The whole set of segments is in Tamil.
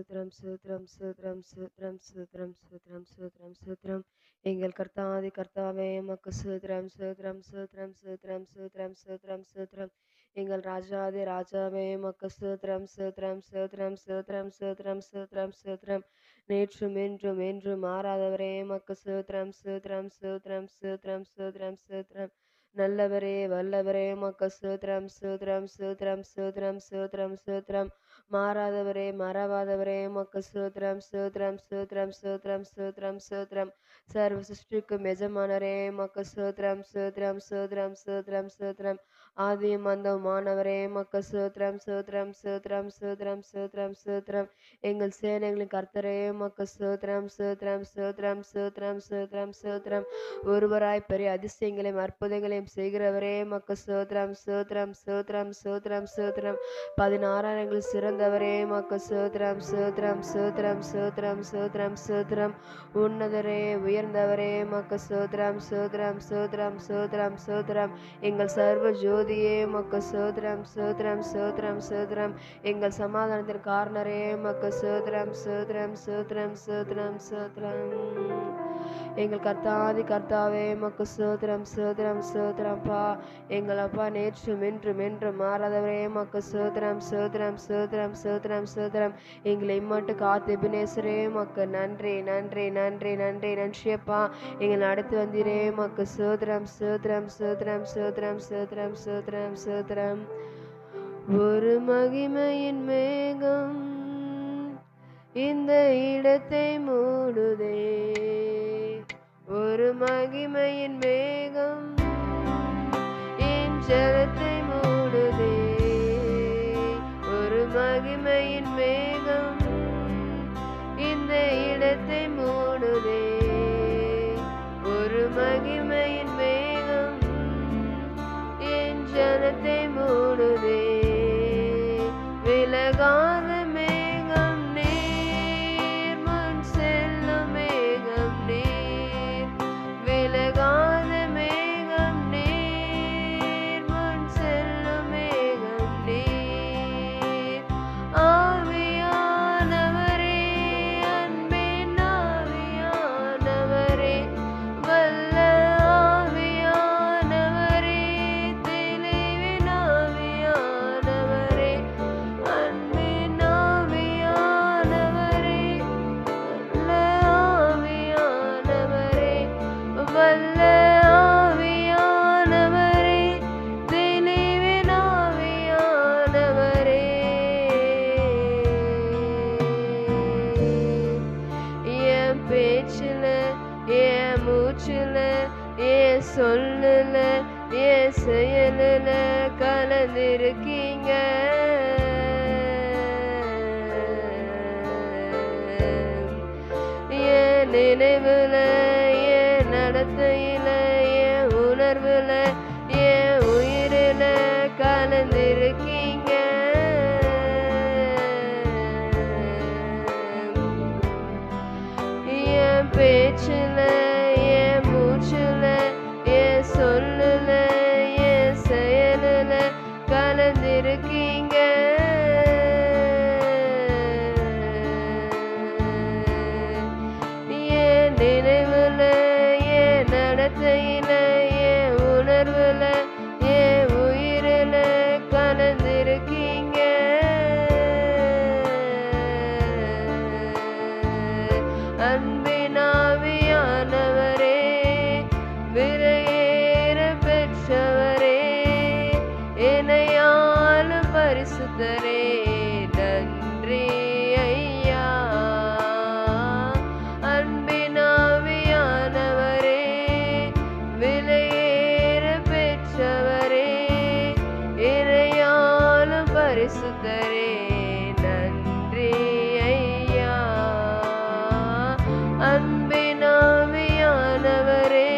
சூத்திரம் சூத்திரம் சூத்திரம் சூத்திரம் சூத்திரம் சூத்திரம் சூத்திரம் சூத்திரம். எங்கள் கர்த்தாதி கர்த்தாவே உமக்கு சூத்திரம் சூத்திரம் சூத்திரம் சூத்திரம் சூத்திரம் சூத்திரம் சூத்திரம். எங்கள் ராஜாதி ராஜாவே உமக்கு சூத்திரம் சூத்திரம் சூத்திரம் சூத்திரம் சூத்திரம் சூத்திரம் சூத்திரம். நேற்றும் இன்றும் என்றும் மாறாதவரே உமக்கு சூத்திரம் சூத்திரம் சூத்திரம் சூத்திரம் சூத்திரம் சூத்திரம். நல்லவரே வல்லவரே உமக்கு சூத்திரம் சூத்திரம் சூத்திரம் சூத்திரம் சூத்திரம் சூத்திரம். மாறாதவரே மறவாதவரே உமக்கு சூத்திரம் சூத்திரம் சூத்திரம் சூத்திரம் சூத்திரம் சூத்திரம். சர்வ சிருஷ்டிக்கும் எஜமானரே உமக்கு சூத்திரம் சூத்திரம் சூத்திரம் சூத்திரம் சூத்திரம். ஆதியும் அந்தவுமானவரே உமக்கு சூத்திரம் சூத்திரம் சூத்திரம் சூத்திரம் சூத்திரம் சூத்திரம். எங்கள் சேனைகளின் கர்த்தரே உமக்கு சூத்திரம் சூத்திரம் சூத்திரம் சூத்திரம் சூத்திரம் சூத்திரம். ஒருவராய் பெரிய அதிசயங்களையும் அற்புதங்களையும் செய்கிறவரே உமக்கு சூத்திரம் சூத்திரம் சூத்திரம் சூத்திரம் சூத்திரம். 16 சிறந்தவரே உமக்கு சூத்திரம் சூத்திரம் சூத்திரம் சூத்திரம் சூத்திரம் சூத்திரம். உன்னதரே உயர்ந்தவரே உமக்கு சூத்திரம் சூத்திரம் சூத்திரம் சூத்திரம் சூத்திரம். எங்கள் சர்வ ஜோதியே உமக்கு சூத்திரம் சூத்திரம் சூத்திரம் சூத்திரம். எங்கள் சமாதானத்தின் காரணரே உமக்கு சூத்திரம் சூத்திரம் சூத்திரம் சூத்திரம் சூத்திரம். எங்கள் கர்த்தாதி கர்த்தாவே உமக்கு சூத்திரம் சூத்திரம் சூத்திரம்ப்பா. எங்கள் அப்பா நேற்றும் இன்றும் என்றும் மாறாதவரே உமக்கு சூத்திரம் சூத்திரம் சூத்திரம் சூத்திரம் சூத்திரம். எங்களை இம்மட்டு காத்து எபினேசரே உமக்கு நன்றி நன்றி நன்றி நன்றி நன்றியப்பா. எங்களை நடத்தி வந்தீரே உமக்கு சூத்திரம் சூத்திரம் சூத்திரம் சூத்திரம் சூத்திரம் சூத்திரம் சூத்திரம். ஒரு மகிமையின் மேகம் இந்த இடத்தை மூடுதே. ஒரு மகிமையின் மேகம் என் ஜலத்தை மூடுதே. ஒரு மகிமையின் மேகம் இந்த இடத்தை மூடுதே. ஒரு மகிமையின் மேகம் என் ஜலத்தை மூடுதே. விலகாத மேகம் நீர், முன் செல்லும் மேகம் நீர். விலகாத மேகம் நீர், முன் செல்லும் மேகம் நீர். ஆவியானவரே, அன்பின் ஆவியானவரே, வல்ல ஆவியானவரே, தெளிவின் ஆவியானவரே, அன்பின் ஆவியானவரே, வல்ல ஆவியானவரே, வல்ல ஆவியானவரே, தெளிவின் ஆவியானவரே. என் பேச்சுல, என் மூச்சுல, என் சொல்லுல, என் செயலுல கலந்திருக்கீங்க. என் நினைவுல, என் நடத்தையில, என் உணர்வுல, என் உயிரில கலந்திருக்கீங்க. என் பேச்சுல, என் மூச்சுல, என் சொல்லுல, என் செயலுல கலந்திருக்கீங்க. என் நினைவுல, என் நடத்தையில, என் உணர்வுல, என் உயிரில கலந்திருக்கீங்க. அன்பின் ஆவியானவரே, விலையேற பெற்றவரே, என்னையாளும் பரிசுத்தரே, நன்றி ஐயா. அன்பின் ஆவியானவரே, விலையேற பெற்றவரே, என்னையாளும் பரிசுத்தரே, நன்றி ஐயா. அன்பின் ஆவியானவரே,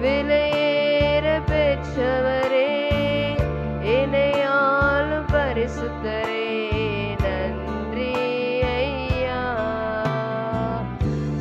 விலையேற பெற்றவரே, என்னையாளும் பரிசுத்தரே, நன்றி ஐயா.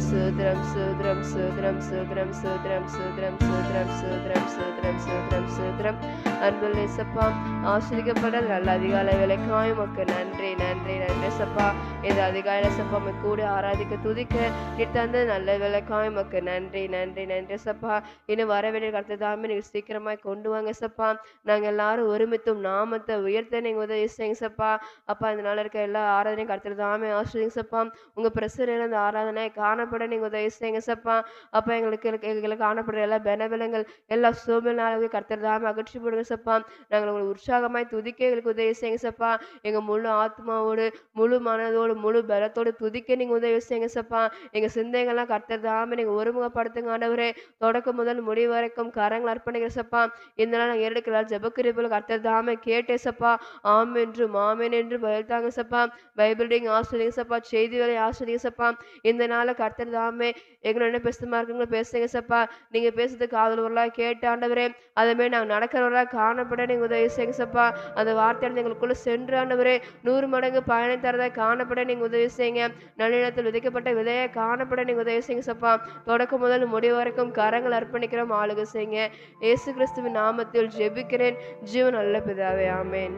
சூத்திரம் சூத்திரம் சூத்திரம் சூத்திரம் சூத்திரம் சூத்திரம் சூத்திரம் சூத்திரம் சூத்திரம் சூத்திரம் சூத்திரம். அன்புள்ள இயேசப்பா, ஆசீர்வதிக்கப்பட்ட நல்ல அதிகாலை வேலைக்காய் உமக்கு நன்றி நன்றி நன்றி சப்பா. இந்த அதிகாலை சப்பா உம்மை கூட ஆராதிக்க துதிக்க நீ தந்த நல்ல வேலைக்காய் உமக்கு நன்றி நன்றி நன்றி சப்பா. இன்னும் வர வேண்டிய கருத்து தாமே நீங்க சீக்கிரமாய் கொண்டு வாங்க சப்பா. நாங்க எல்லாரும் ஒருமித்தும் நாமத்தை உயர்த்த நீங்க உதவி செய்யுங்க சப்பா. அப்பா இந்த நாள் இருக்க எல்லா ஆராதனையும் கருத்து தாமே ஆசிரியங்க சப்பா. உங்க பிரசனையில இந்த ஆராதனை காணப்பட நீங்க உதவி செய்யுங்க சப்பா. அப்பா எங்களுக்கு காணப்படுற எல்லா பலவீனங்கள் எல்லா சோம்பல்னாலும் கர்த்தர் தாமே அகற்றி போடுங்க சப்பா. நாங்கள் உங்களுக்கு உற்சாகமாய் துதிக்க எங்களுக்கு உதவி செய்யுங்க சப்பா. எங்க முழு ஆத்மாவோடு முழு மனதோடு முழு பலத்தோடு துதிக்க நீங்க உதவி செய்யுங்க சப்பா. எங்க சிந்தைகள்லாம் கர்த்தர் தாமே நீங்க ஒருமுகப்படுத்துங்க ஆண்டவரே. தொடக்கம் முதல் முடிவு வரைக்கும் கரங்கள் அர்ப்பணிக்கிற சப்பா. இந்த நாள் நாங்கள் எடுக்கலாம் ஜெபக்கிரிப்புல கர்த்தர் தாமே கேட்டே சப்பா. ஆம் என்றும் ஆமென் என்று பதில் தாங்க சப்பா. பைபிள்டிங் ஆசிரியங்க சப்பா. செய்திகளை ஆசிரியங்க சப்பா. இந்த நாள கர்த்தர் தாமே எங்களை என்ன பேசுமா இருக்குங்களோ பேசுங்க சப்பா. நீங்க பேசுறது காதலவர்களா கேட்டு ஆண்டவரே அதே நாங்கள் நடக்கிறவர்களா காணப்பட நீங்க உதவி செய்யுங்க சப்பா. அந்த வார்த்தையானது எங்களுக்குள்ள சென்று ஆண்டவரே 100 மடங்கு பயனை தரதை காணப்பட நீங்க உதவி செய்யுங்க. நல்லிடத்தில் விதைக்கப்பட்ட விதையை காணப்பட நீங்க உதவி செய்யுங்க சப்பா. தொடக்கம் முதல் முடிவு வரைக்கும் கரங்கள் அர்ப்பணிக்கிறோம் ஆளுக செய்யுங்க. இயேசு கிறிஸ்துவின் நாமத்தில் ஜெபிக்கிறேன் ஜீவன் நல்ல பிதாவே ஆமென்.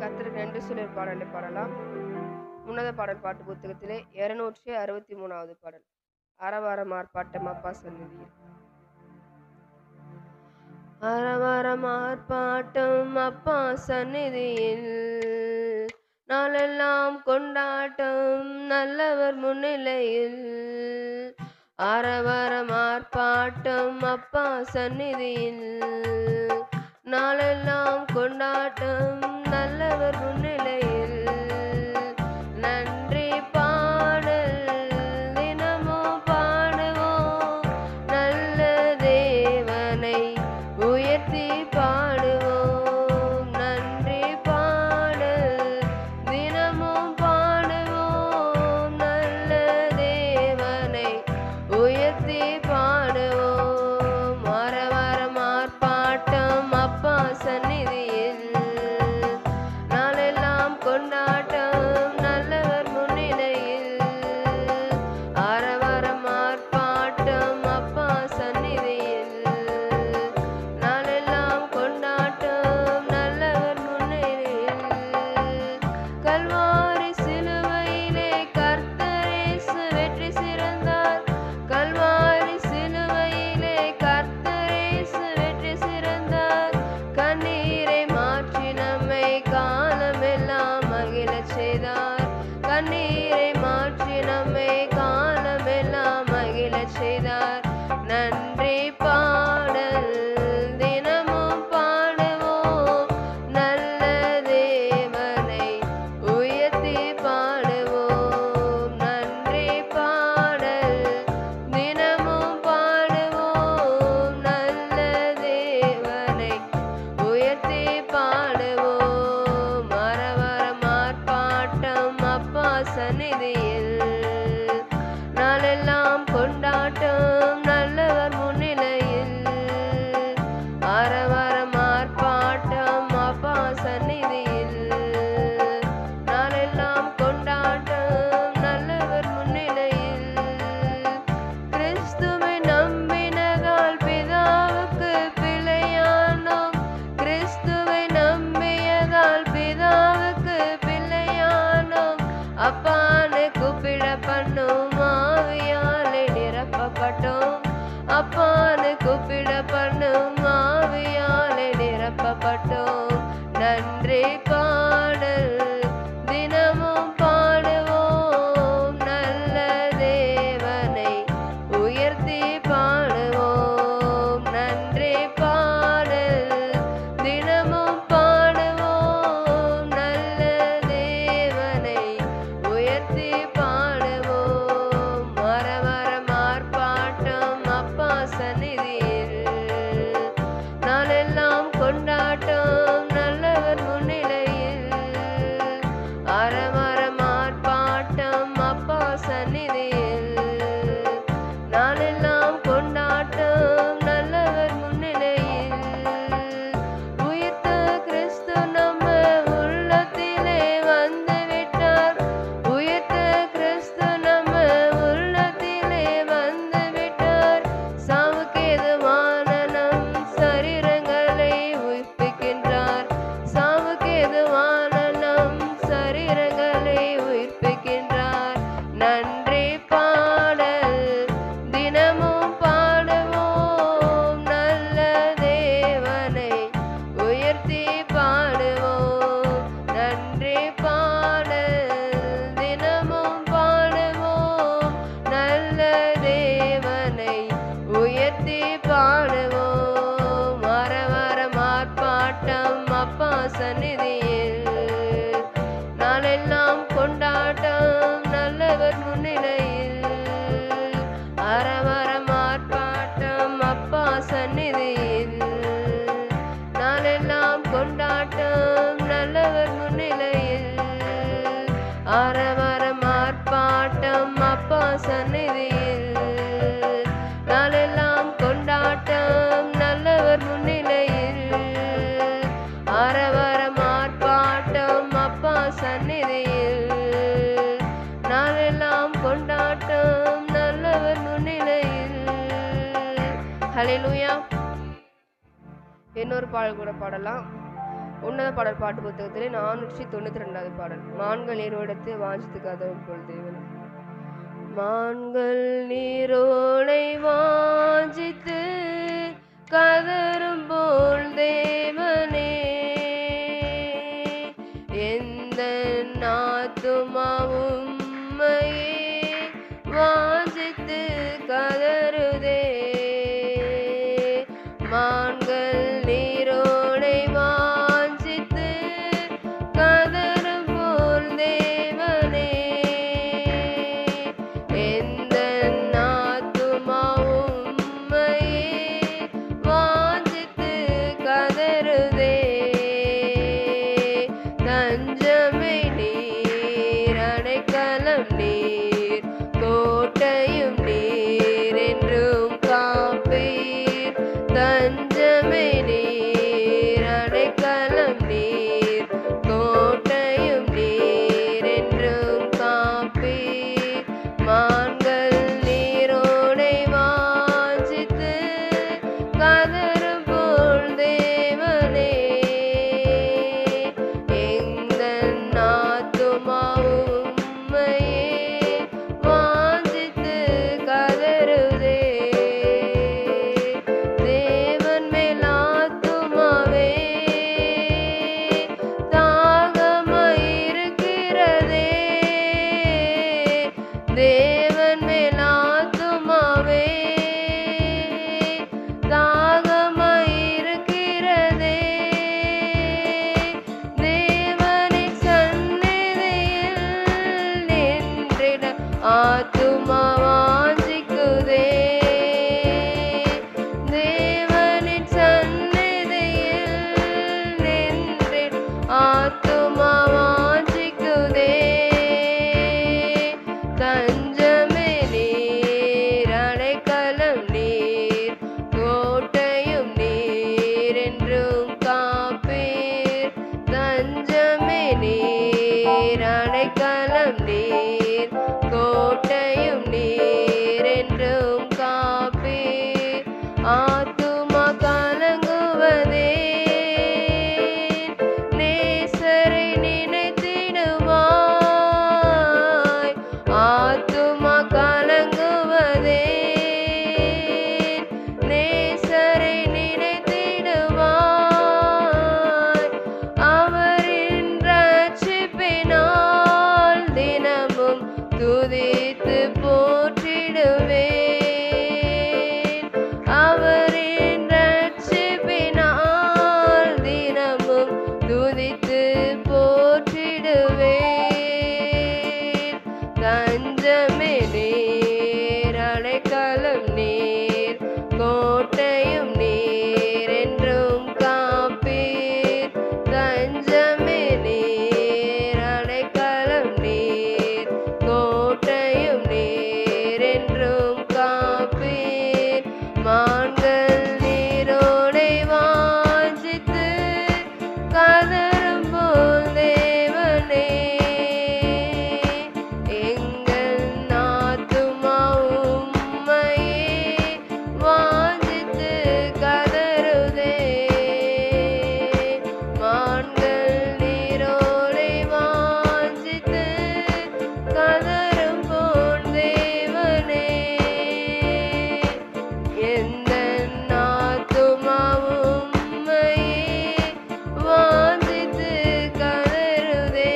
கர்த்தருக்கு நன்றி சொல்லி பாடலை பாடலாம். உன்னத பாடல் பாட்டு புத்தகத்திலே 263வது பாடல். அரவாரம் ஆர்ப்பாட்டம் அப்பா சந்நிதியில். அரவாரம் ஆர்ப்பாட்டம் அப்பா சந்நிதியில், நாளெல்லாம் கொண்டாட்டம் நல்லவர் முன்னிலையில். அரவாரம் ஆர்ப்பாட்டம் அப்பா சந்நிதியில், நாளெல்லாம் கொண்டாட்டம் நல்லவர் முன்னிலையில். நன்றி பாடல் தினமும் பாடுவோம், நல்ல தேவனை உயர்த்தி பாடுவோம். நன்றி பாடல் தினமும் பாடுவோம், நல்ல தேவனை உயர்த்தி பாடுவோம். அரவாரம் ஆர்ப்பாட்டம் அப்பா சந்நிதியில், நாளெல்லாம் கொண்டாட்டம் நல்லவர் முன்னிலையில். அரவாரம் ஆர்ப்பாட்டம் அப்பா சந்நிதியில், நாளெல்லாம் கொண்டாட்டம் நல்லவர் முன்னிலையில். கல்வாரி சிலுவையிலே கர்த்தரேசு வெற்றி சிறந்தார். கல்வாரி சிலுவையிலே கர்த்தரேசு வெற்றி சிறந்தார். கண்ணீரை மாற்றி நம்மை காலமெல்லாம் மகிழச் செய்தார். கண்ணீரை மாற்றி நம்மை காலமெல்லாம் மகிழச் செய்தார். நன்றி பாடல் தினமும் பாடுவோம், நல்ல தேவனை உயர்த்தி பாடுவோம். நன்றி பாடல் தினமும் பாடுவோம், நல்ல தேவனை உயர்த்தி பாடுவோம். அரவாரம் ஆர்ப்பாட்டம் அப்பா சந்நிதியில், நாளெல்லாம் கொண்டாட்டம் நல்லவர் முன்னிலையில். அரவாரம் ஆர்ப்பாட்டம் அப்பா சந்நிதியில், நாளெல்லாம் கொண்டாட்டம் நல்லவர் முன்னிலையில். கிறிஸ்துவை நம்பினதால் பிதாவுக்கு பிள்ளையானோம். கிறிஸ்துவை நம்பியதால் பிதாவுக்கு பிள்ளையானோம். அப்பானுக்கு ஹல்லேலூயா. இன்னொரு பாடல் கூட பாடலாம். உன்னத பாடல் பாட்டு புத்தகத்திலே 492வது பாடல். மான்கள் நீரோடத்து வாஞ்சித்து கதவும் போல் தேவனே. மான்கள் நீரோடை வாஞ்சித்து கதரும் போல் தேவனே, எந்த ஆத்துமா உம்மையே வாஞ்சித்து கதறுதே. மான்கள் நீரோடை வாஞ்சித்து கதரும் போல் தேவனே, எந்த ஆத்துமா உம்மையே வாஞ்சித்து கதறுதே. தஞ்சமே நீர், அடைக்கலம் நீர், கோட்டையும் நீர், என்றும் காப்பீர். தஞ்சமே நீர், அடைக்கலம் நீர், கோட்டையும் நீர், என்றும் காப்பீர். மான்கள் நீரோடை வாஞ்சித்து கதரும் போல் தேவனே, எங்கள் ஆத்துமா உம்மையே வாஞ்சித்து கதறுதே. தேவன் மேல் ஆத்துமாவே தாகமாயிருக்கிறதே. தேவன் மேல் ஆத்துமாவே தாகமாயிருக்கிறதே. தேவனின் சந்நிதியில் நின்றிட ஆத்துமா வாஞ்சிக்குதே. தேவனின் சந்நிதியில் நின்றிட ஆத்துமா வாஞ்சிக்குதே. தஞ்சமே நீர், அடைக்கலம் நீர், கோட்டையும் நீர், என்றும் காப்பீர். தஞ்சமே நீர், அடைக்கலம் நீர், கோட்டையும் நீர், என்றும் காப்பீர். ஆத்துமா கலங்குவதே நேசரை நினைத்திடுவாய். ஆத்துமா கலங்குவதே நேசரை நினைத்திடுவாய். அவரின் ரட்சிப்பினால் தினமும் துதித்து போற்றிடுவேன். அவரின் ரட்சிப்பினால் தினமும் துதித்து போற்றிடுவேன். தஞ்சமே நீர், அடைக்கலம் நீர், கோட்டையும் நீர், என்றும் காப்பீர். தஞ்சமே நீர், அடைக்கலம் நீர், கோட்டையும் நீர், என்றும் காப்பீர். மான்கள் நீரோடை வாஞ்சித்து கதரும் போல் தேவனே, எங்கள் ஆத்துமா உம்மையே வாஞ்சித்து கதறுதே. மான்கள் நீரோடை வாஞ்சித்து கதரும் போல் தேவனே, எந்த ஆத்துமா உம்மையே வாஞ்சித்து கதறுதே.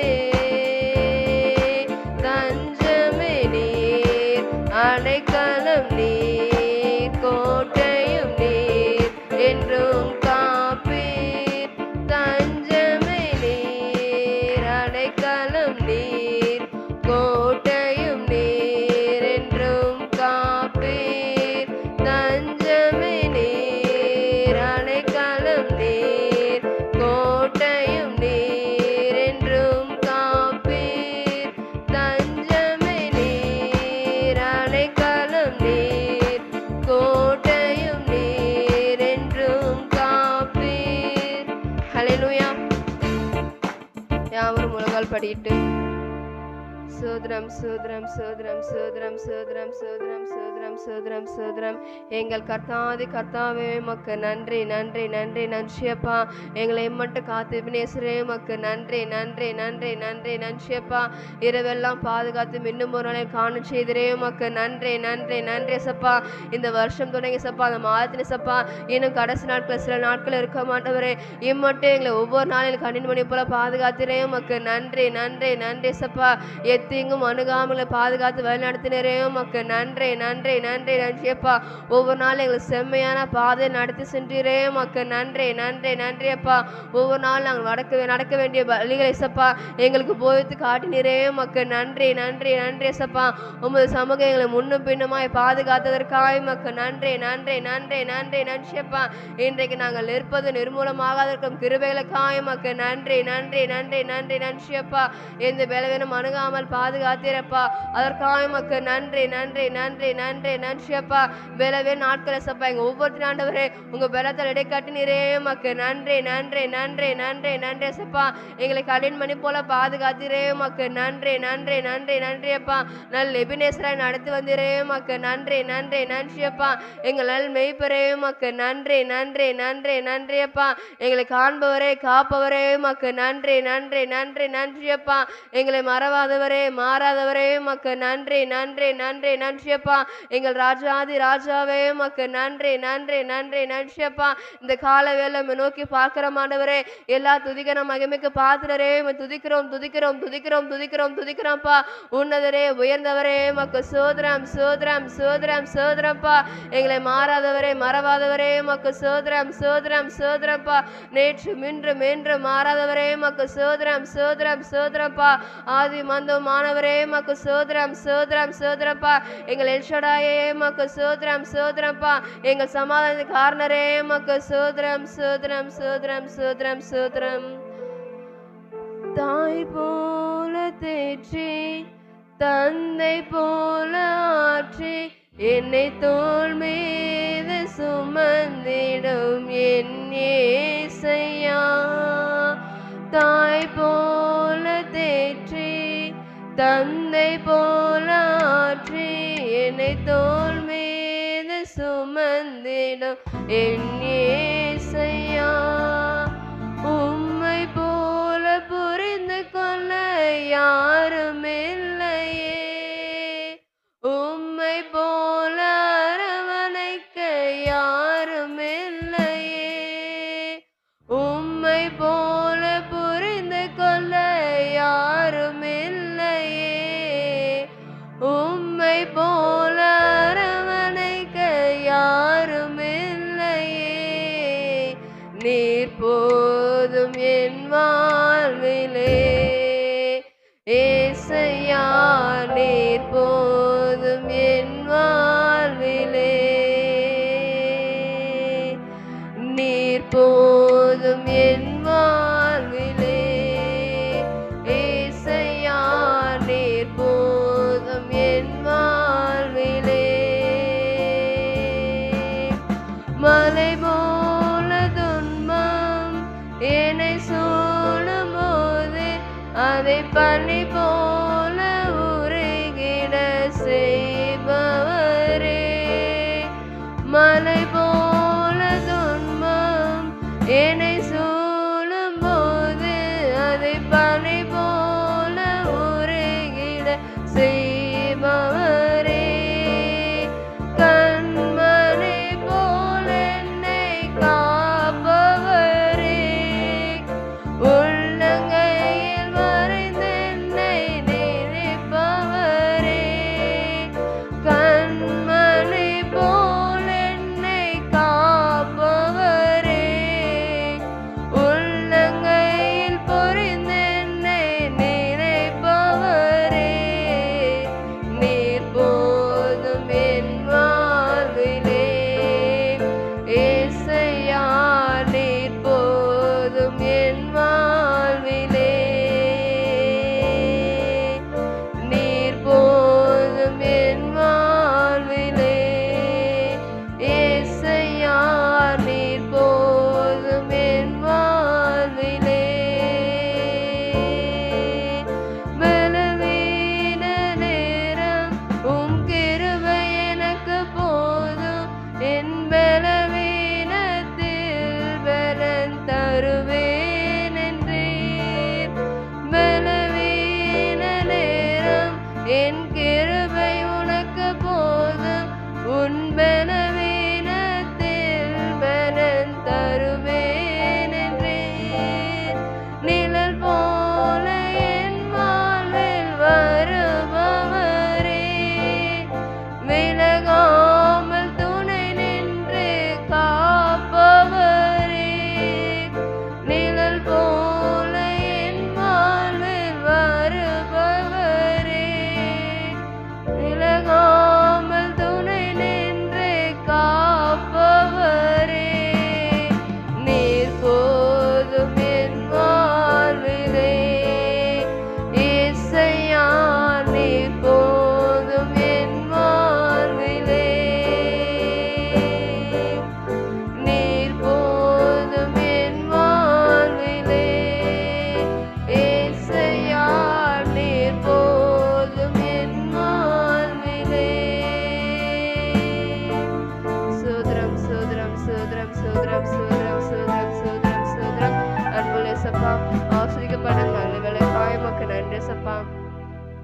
தஞ்சமே நீர், அடைக்கலம் நீர், கோட்டையும் நீர், என்றும் காப்பீர். தஞ்சமே நீர், அடைக்கலம் நீர், கோட்டையும் நீர், என்றும் காப்பீர். தஞ்சமே நீர், அடைக்கலம் நீர், கோட்டையும் நீர், என்றும் காப்பீர். தஞ்சமே நீர், அடைக்கலம் நீர், கோட்டையும் நீர், என்றும் காப்பீர். ஹல்லேலூயா. யாவரும் முழங்கால் படியிட்டு சோதரம் சோதரம் சோதரம் சோதரம் சோதரம் சோதரம் சோதரம் சோதரம் சோதரம். எங்கள் கர்த்தாதி கர்த்தாவே மக்கு நன்றி நன்றி நன்றி நன்றியப்பா. எங்களை மட்டும் காத்து நேசரே மக்கு நன்றி நன்றி நன்றி நன்றி நன்றியப்பா. இரவெல்லாம் பாதுகாத்து இன்னும் ஒரு நாளில் காண செய்திரே மக்கு நன்றி நன்றி நன்றி சப்பா. இந்த வருஷம் தொடங்கி சப்பா, அந்த மாதத்தின் சப்பா, இன்னும் கடைசி நாட்கள் சில நாட்கள் இருக்க மாட்டவரே, இம்மட்டும் எங்களை ஒவ்வொரு நாளில் கண்ணின் மணி போல பாதுகாத்திரே மக்கு நன்றி நன்றி நன்றி சப்பா. எத்தீங்கும் அணுகாமலை பாதுகாத்து வழிநடத்தினரே மக்கு நன்றி நன்றி நன்றி நன்றியப்பா. ஒவ்வொரு நாளும் எங்களுக்கு செம்மையான பாதை நடத்தி சென்றீரே மக்கு நன்றி நன்றி நன்றியப்பா. ஒவ்வொரு நாளும் நாங்கள் நடக்க வேண்டிய வழிகளை சப்பா எங்களுக்கு போய்த்து காட்டினீரே மக்கு நன்றி நன்றி நன்றி சப்பா. உமது சமூகம் எங்களை முன்னும் பின்னுமாய் பாதுகாத்ததற்காய் மக்கு நன்றி நன்றி நன்றி நன்றி நன்றியப்பா. இன்றைக்கு நாங்கள் இருப்பது நிர்மூலமாக இருக்கும் கிருபைகளுக்காய் மக்கு நன்றி நன்றி நன்றி நன்றி நன்றியப்பா. எந்த பலவீனம் அணுகாமல் பாதுகாத்தீரப்பா, அதற்காக மக்கு நன்றி நன்றி நன்றி நன்றி நன்றியப்பா. பலவீன நாட்களை சப்பா எங்க ஒவ்வொரு ஆண்டவரே உங்க பலத்தில் இடைக்காட்டினீரே மக்கு நன்றி நன்றி நன்றி நன்றி நன்றி சப்பா. எங்களை கடின் மணி போல பாதுகாத்தீரே மக்கு நன்றி நன்றி நன்றி நன்றியப்பா. நல் எபினேசராய் நடத்தி வந்தீரே மக்கு நன்றி நன்றி நன்றியப்பா. எங்கள் நல் மெய்ப்பரே மக்கு நன்றி நன்றி நன்றி நன்றியப்பா. எங்களை காண்பவரே காப்பவரே மக்கு நன்றி நன்றி நன்றி நன்றியப்பா. எங்களை மறவாதவரே மாறாதவரே மக்கு நன்றி நன்றி நன்றி நன்றியப்பா. எங்கள் ராஜாதி ராஜாவே மக்கு நன்றி நன்றி நன்றி நன்றியப்பா. இந்த கால வேலை நோக்கி பார்க்கிற மாண்டவரே, எல்லா துதிக்கிற மகிமைக்கு பாத்திரரே துதிக்கிறோம் துதிக்கிறோம் துதிக்கிறோம் துதிக்கிறோம் துதிக்கிறோம்ப்பா. உன்னதரே உயர்ந்தவரே மக்கு சோதரம் சோதரம் சோதரம் சோதரப்பா. எங்களை மாறாதவரே மறவாதவரே மக்கு சோதரம் சோதரம் சோதரப்பா. நேற்று மின்று மென்று மாறாதவரே மக்கு சோதரம் சோதரம் சோதரப்பா. ஆதி மந்தம் மாணவரே மக்கு சோதரம் சோதரம் சோதரப்பா. எங்கள் எல்ஷடாயே மக்கு சோதரம் சோதரப்பா. எங்கள் சமாதான காரணரே மக்கு சோதரம் சோதரம் சோதரம் சோதரம் சோதரம். தாய் போல தேற்றி தந்தை போல ஆற்றி என்னை தோள் மீது சுமந்திடும் என் ஏசையா. தாய் போல தேற்றி தந்தை போல ஆற்றி என்னை தோள் மீது சுமந்திடும் என் ஏசையா. உம்மை போல புரிந்து கொள்ள யாரும் இல்லையே, உம்மை போல அரவணைக்க யாரும் இல்லையே, உம்மை போல புரிந்து கொள்ள யாரும் இல்லையே, உம்மை போல அரவணைக்க யாரும் இல்லையே. நீர் போதும் என் வாழ்விலே ஏசையா, நீர் போதும் என் வாழ்விலே, நீர் போதும் என் வாழ்விலே ஏசையா, நீர் போதும் என் வாழ்விலே. மலை போல துன்பம் என்னை சூழும் போது அதை பனி போல உருகிட செய்பவரே. மலை போல துன்பம் என்னை சூழும் போது அதை பனி போல உருகிட செய்பவரே. கண்மணி போல என்னை காப்பவரே. உள்ளங்கையில் மறைந்து என்னை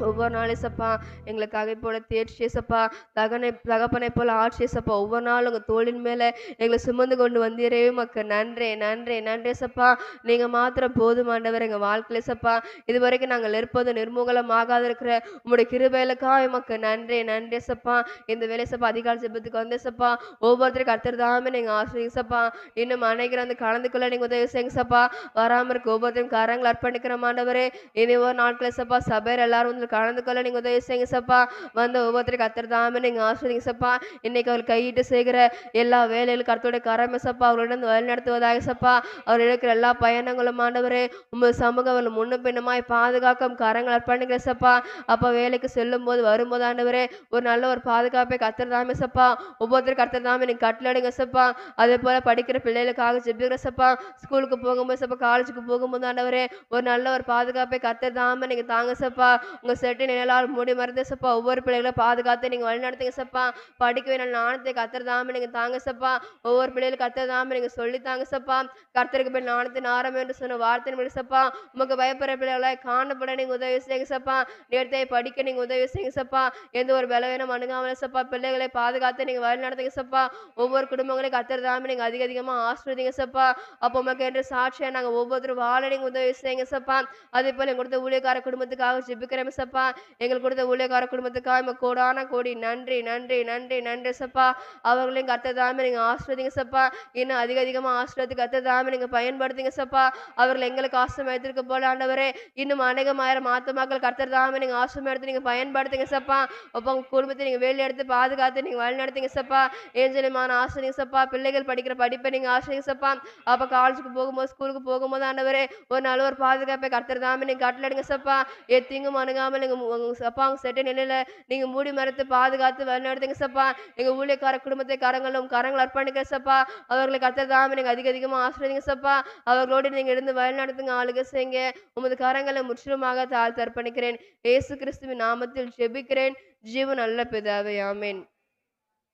ஒவ்வொரு நாள் ஏசப்பா எங்களுக்காக போல தேர்ச்சி ஏசப்பா தகப்பனை போல ஆட்சி ஏசப்பா ஒவ்வொரு நாளும் உங்க தோளின் மேல எங்களை சுமந்து கொண்டு வந்தீரே உமக்கு நன்றி நன்றி நன்றி ஏசப்பா. நீங்க மாத்திரம் போதுமாண்டவர் எங்க வாழ்க்கையில ஏசப்பா. இதுவரைக்கும் நாங்கள் இருப்பது நிர்மூலமாகாத இருக்கிற உங்களுடைய கிருபைகளுக்காக உமக்கு நன்றி நன்றி ஏசப்பா. இந்த வேலை ஏசப்பா அதிகாலை ஜெபத்துக்கு வந்து ஏசப்பா ஒவ்வொருத்தருக்கு கர்த்தர் தாமே நீங்க ஆசீர்வதிங்கப்பா. இன்னும் அனைவரும் வந்து கலந்து கொள்ள நீங்க உதவி செய்யுங்க சப்பா. வராம இருக்க ஒவ்வொருத்தரும் கரங்கள் அர்ப்பணிக்கிற ஆண்டவரே. இனி ஒரு நாட்கள் ஏசப்பா சபையர் எல்லாரும் வந்து கலந்து கொள்ள நீங்க உதவி செய்யுங்க சப்பா. வந்து ஒவ்வொருத்தருக்கு கர்த்தர் தாமே நீங்க ஆசீர்வதிங்க சப்பா. இன்னைக்கு அவர் கையிட்டு செய்கிற எல்லா வேலைகளும் கர்த்தருடைய கரம் சப்பா அவர்களிடம் வழி நடத்துவதாக சப்பா. அவர் இருக்கிற எல்லா பயணங்களும் ஆண்டவரே உமது சமூகம் அவர்கள் முன்னும் பின்னுமாய் பாதுகாக்கும் கரங்கள் அர்ப்பணிக்கிற சப்பா. அப்ப வேலைக்கு செல்லும் போது வரும்போது ஆண்டவரே ஒரு நல்ல ஒரு பாதுகாப்பை கர்த்தர் தாமே சப்பா. ஒவ்வொருத்தரும் கர்த்தர் தாமே நீங்க கட்டளையிடுங்க சப்பா. அதே போல படிக்கிற பிள்ளைகளுக்காக ஜெபிக்கிற சப்பா. ஸ்கூலுக்கு போகும்போது சப்பா காலேஜுக்கு போகும்போது ஆண்டவரே ஒரு நல்ல ஒரு பாதுகாப்பை கர்த்தர் தாமே நீங்க தாங்க சப்பா. உங்க செட்டு நிழலால் மூடி மருந்து சப்பா. ஒவ்வொரு பிள்ளைகளை பாதுகாத்து நீங்க வழிநடத்துங்க சப்பா. படிக்க வேண்டிய ஞானத்தை கர்த்தர் தாமே நீங்க தாங்க சப்பா. ஒவ்வொரு பிள்ளைகளுக்கு கர்த்தர் தாமே நீங்க சொல்லி தாங்க சப்பா. கர்த்தருக்கு போய் ஞானத்தின் ஆரம்பம் என்று சொன்ன வார்த்தை முடியும் சப்பா. உமக்கு பயப்படுற பிள்ளைகளாய் காணப்பட நீங்க உதவி செய்யுங்க சப்பா. நேரத்தை படிக்க நீங்க உதவி செய்யுங்க சப்பா. எந்த ஒரு பலவீனம் அணுகாமல் சப்பா பிள்ளைகளை பாதுகாத்து நீங்க வழி நடத்துங்க சப்பா. ஒவ்வொரு குடும்பங்களையும் கர்த்தர் தாமே நீங்க அதிக அதிகமா ஆசீர்வதிங்க சப்பா. அப்போ உமக்கு என்று சாட்சியா நாங்க ஒவ்வொருத்தரும் வாழ நீங்க உதவி செய்யுங்க சப்பா. அதே போல எங்க கொடுத்த ஊழியக்கார குடும்பத்துக்காக ஜெபிக்கிறேன் சப்பா. எங்களுக்கு கொடுத்த ஊழியக்கார குடும்பத்துக்காக கோடான கோடி நன்றி நன்றி நன்றி நன்றி சப்பா. அவர்களையும் கர்த்தர் தாமே நீங்க ஆசீர்வதிங்க சப்பா. இன்னும் அதிக அதிகமா ஆசீர்வாதத்துக்கு கர்த்தர் தாமே நீங்க பயன்படுத்துங்க சப்பா. அவர்கள் எங்களுக்கு ஆசீர்வதித்திருக்க போல ஆண்டவரே இன்னும் அநேகமாயிரம் ஆத்துமாக்கள் கர்த்தர் தாமே நீங்க ஆசீர்வாதத்தை நீங்க பயன்படுத்துங்க சப்பா. அப்போ உங்க குடும்பத்தை நீங்க வேலை எடுத்து பாதுகாத்து நீங்க வழி நடத்துங்க சப்பா. ஏஞ்சலியமான ஆசீர்வதிங்க சப்பா. பிள்ளைகள் படிக்கிற படிப்பை நீங்க ஆசீர்வதிங்க சப்பா. அப்ப காலேஜுக்கு போகும்போது ஸ்கூலுக்கு போகும்போது ஆண்டவரே ஒரு நல்ல ஒரு பாதுகாப்பை கர்த்தர் தாமே நீங்க கட்டளையிடுங்க சப்பா. எத்தீங்கும் அணுகாமல் நீங்க சப்பா உங்க செட்ட நிலையில நீங்க மூடி மறைத்து பாதுகாத்து வழிநடத்துங்க சப்பா. எங்க ஊழியக்கார குடும்பத்தை கரங்கள் அர்ப்பணிக்கிற சப்பா. அவர்களை கர்த்தர் தாமே நீங்க அதிக அதிகமா ஆசீர்வதிங்க சப்பா. அவர்களோடு நீங்க இருந்து வழிநடத்துங்க ஆளுகை செய்யுங்க. உமது கரங்களை முற்றிலுமாக தாழ்த்து அர்ப்பணிக்கிறேன். இயேசு கிறிஸ்துவின் நாமத்தில் ஜெபிக்கிறேன் ஜீவ நல்ல பிதாவே ஆமென்.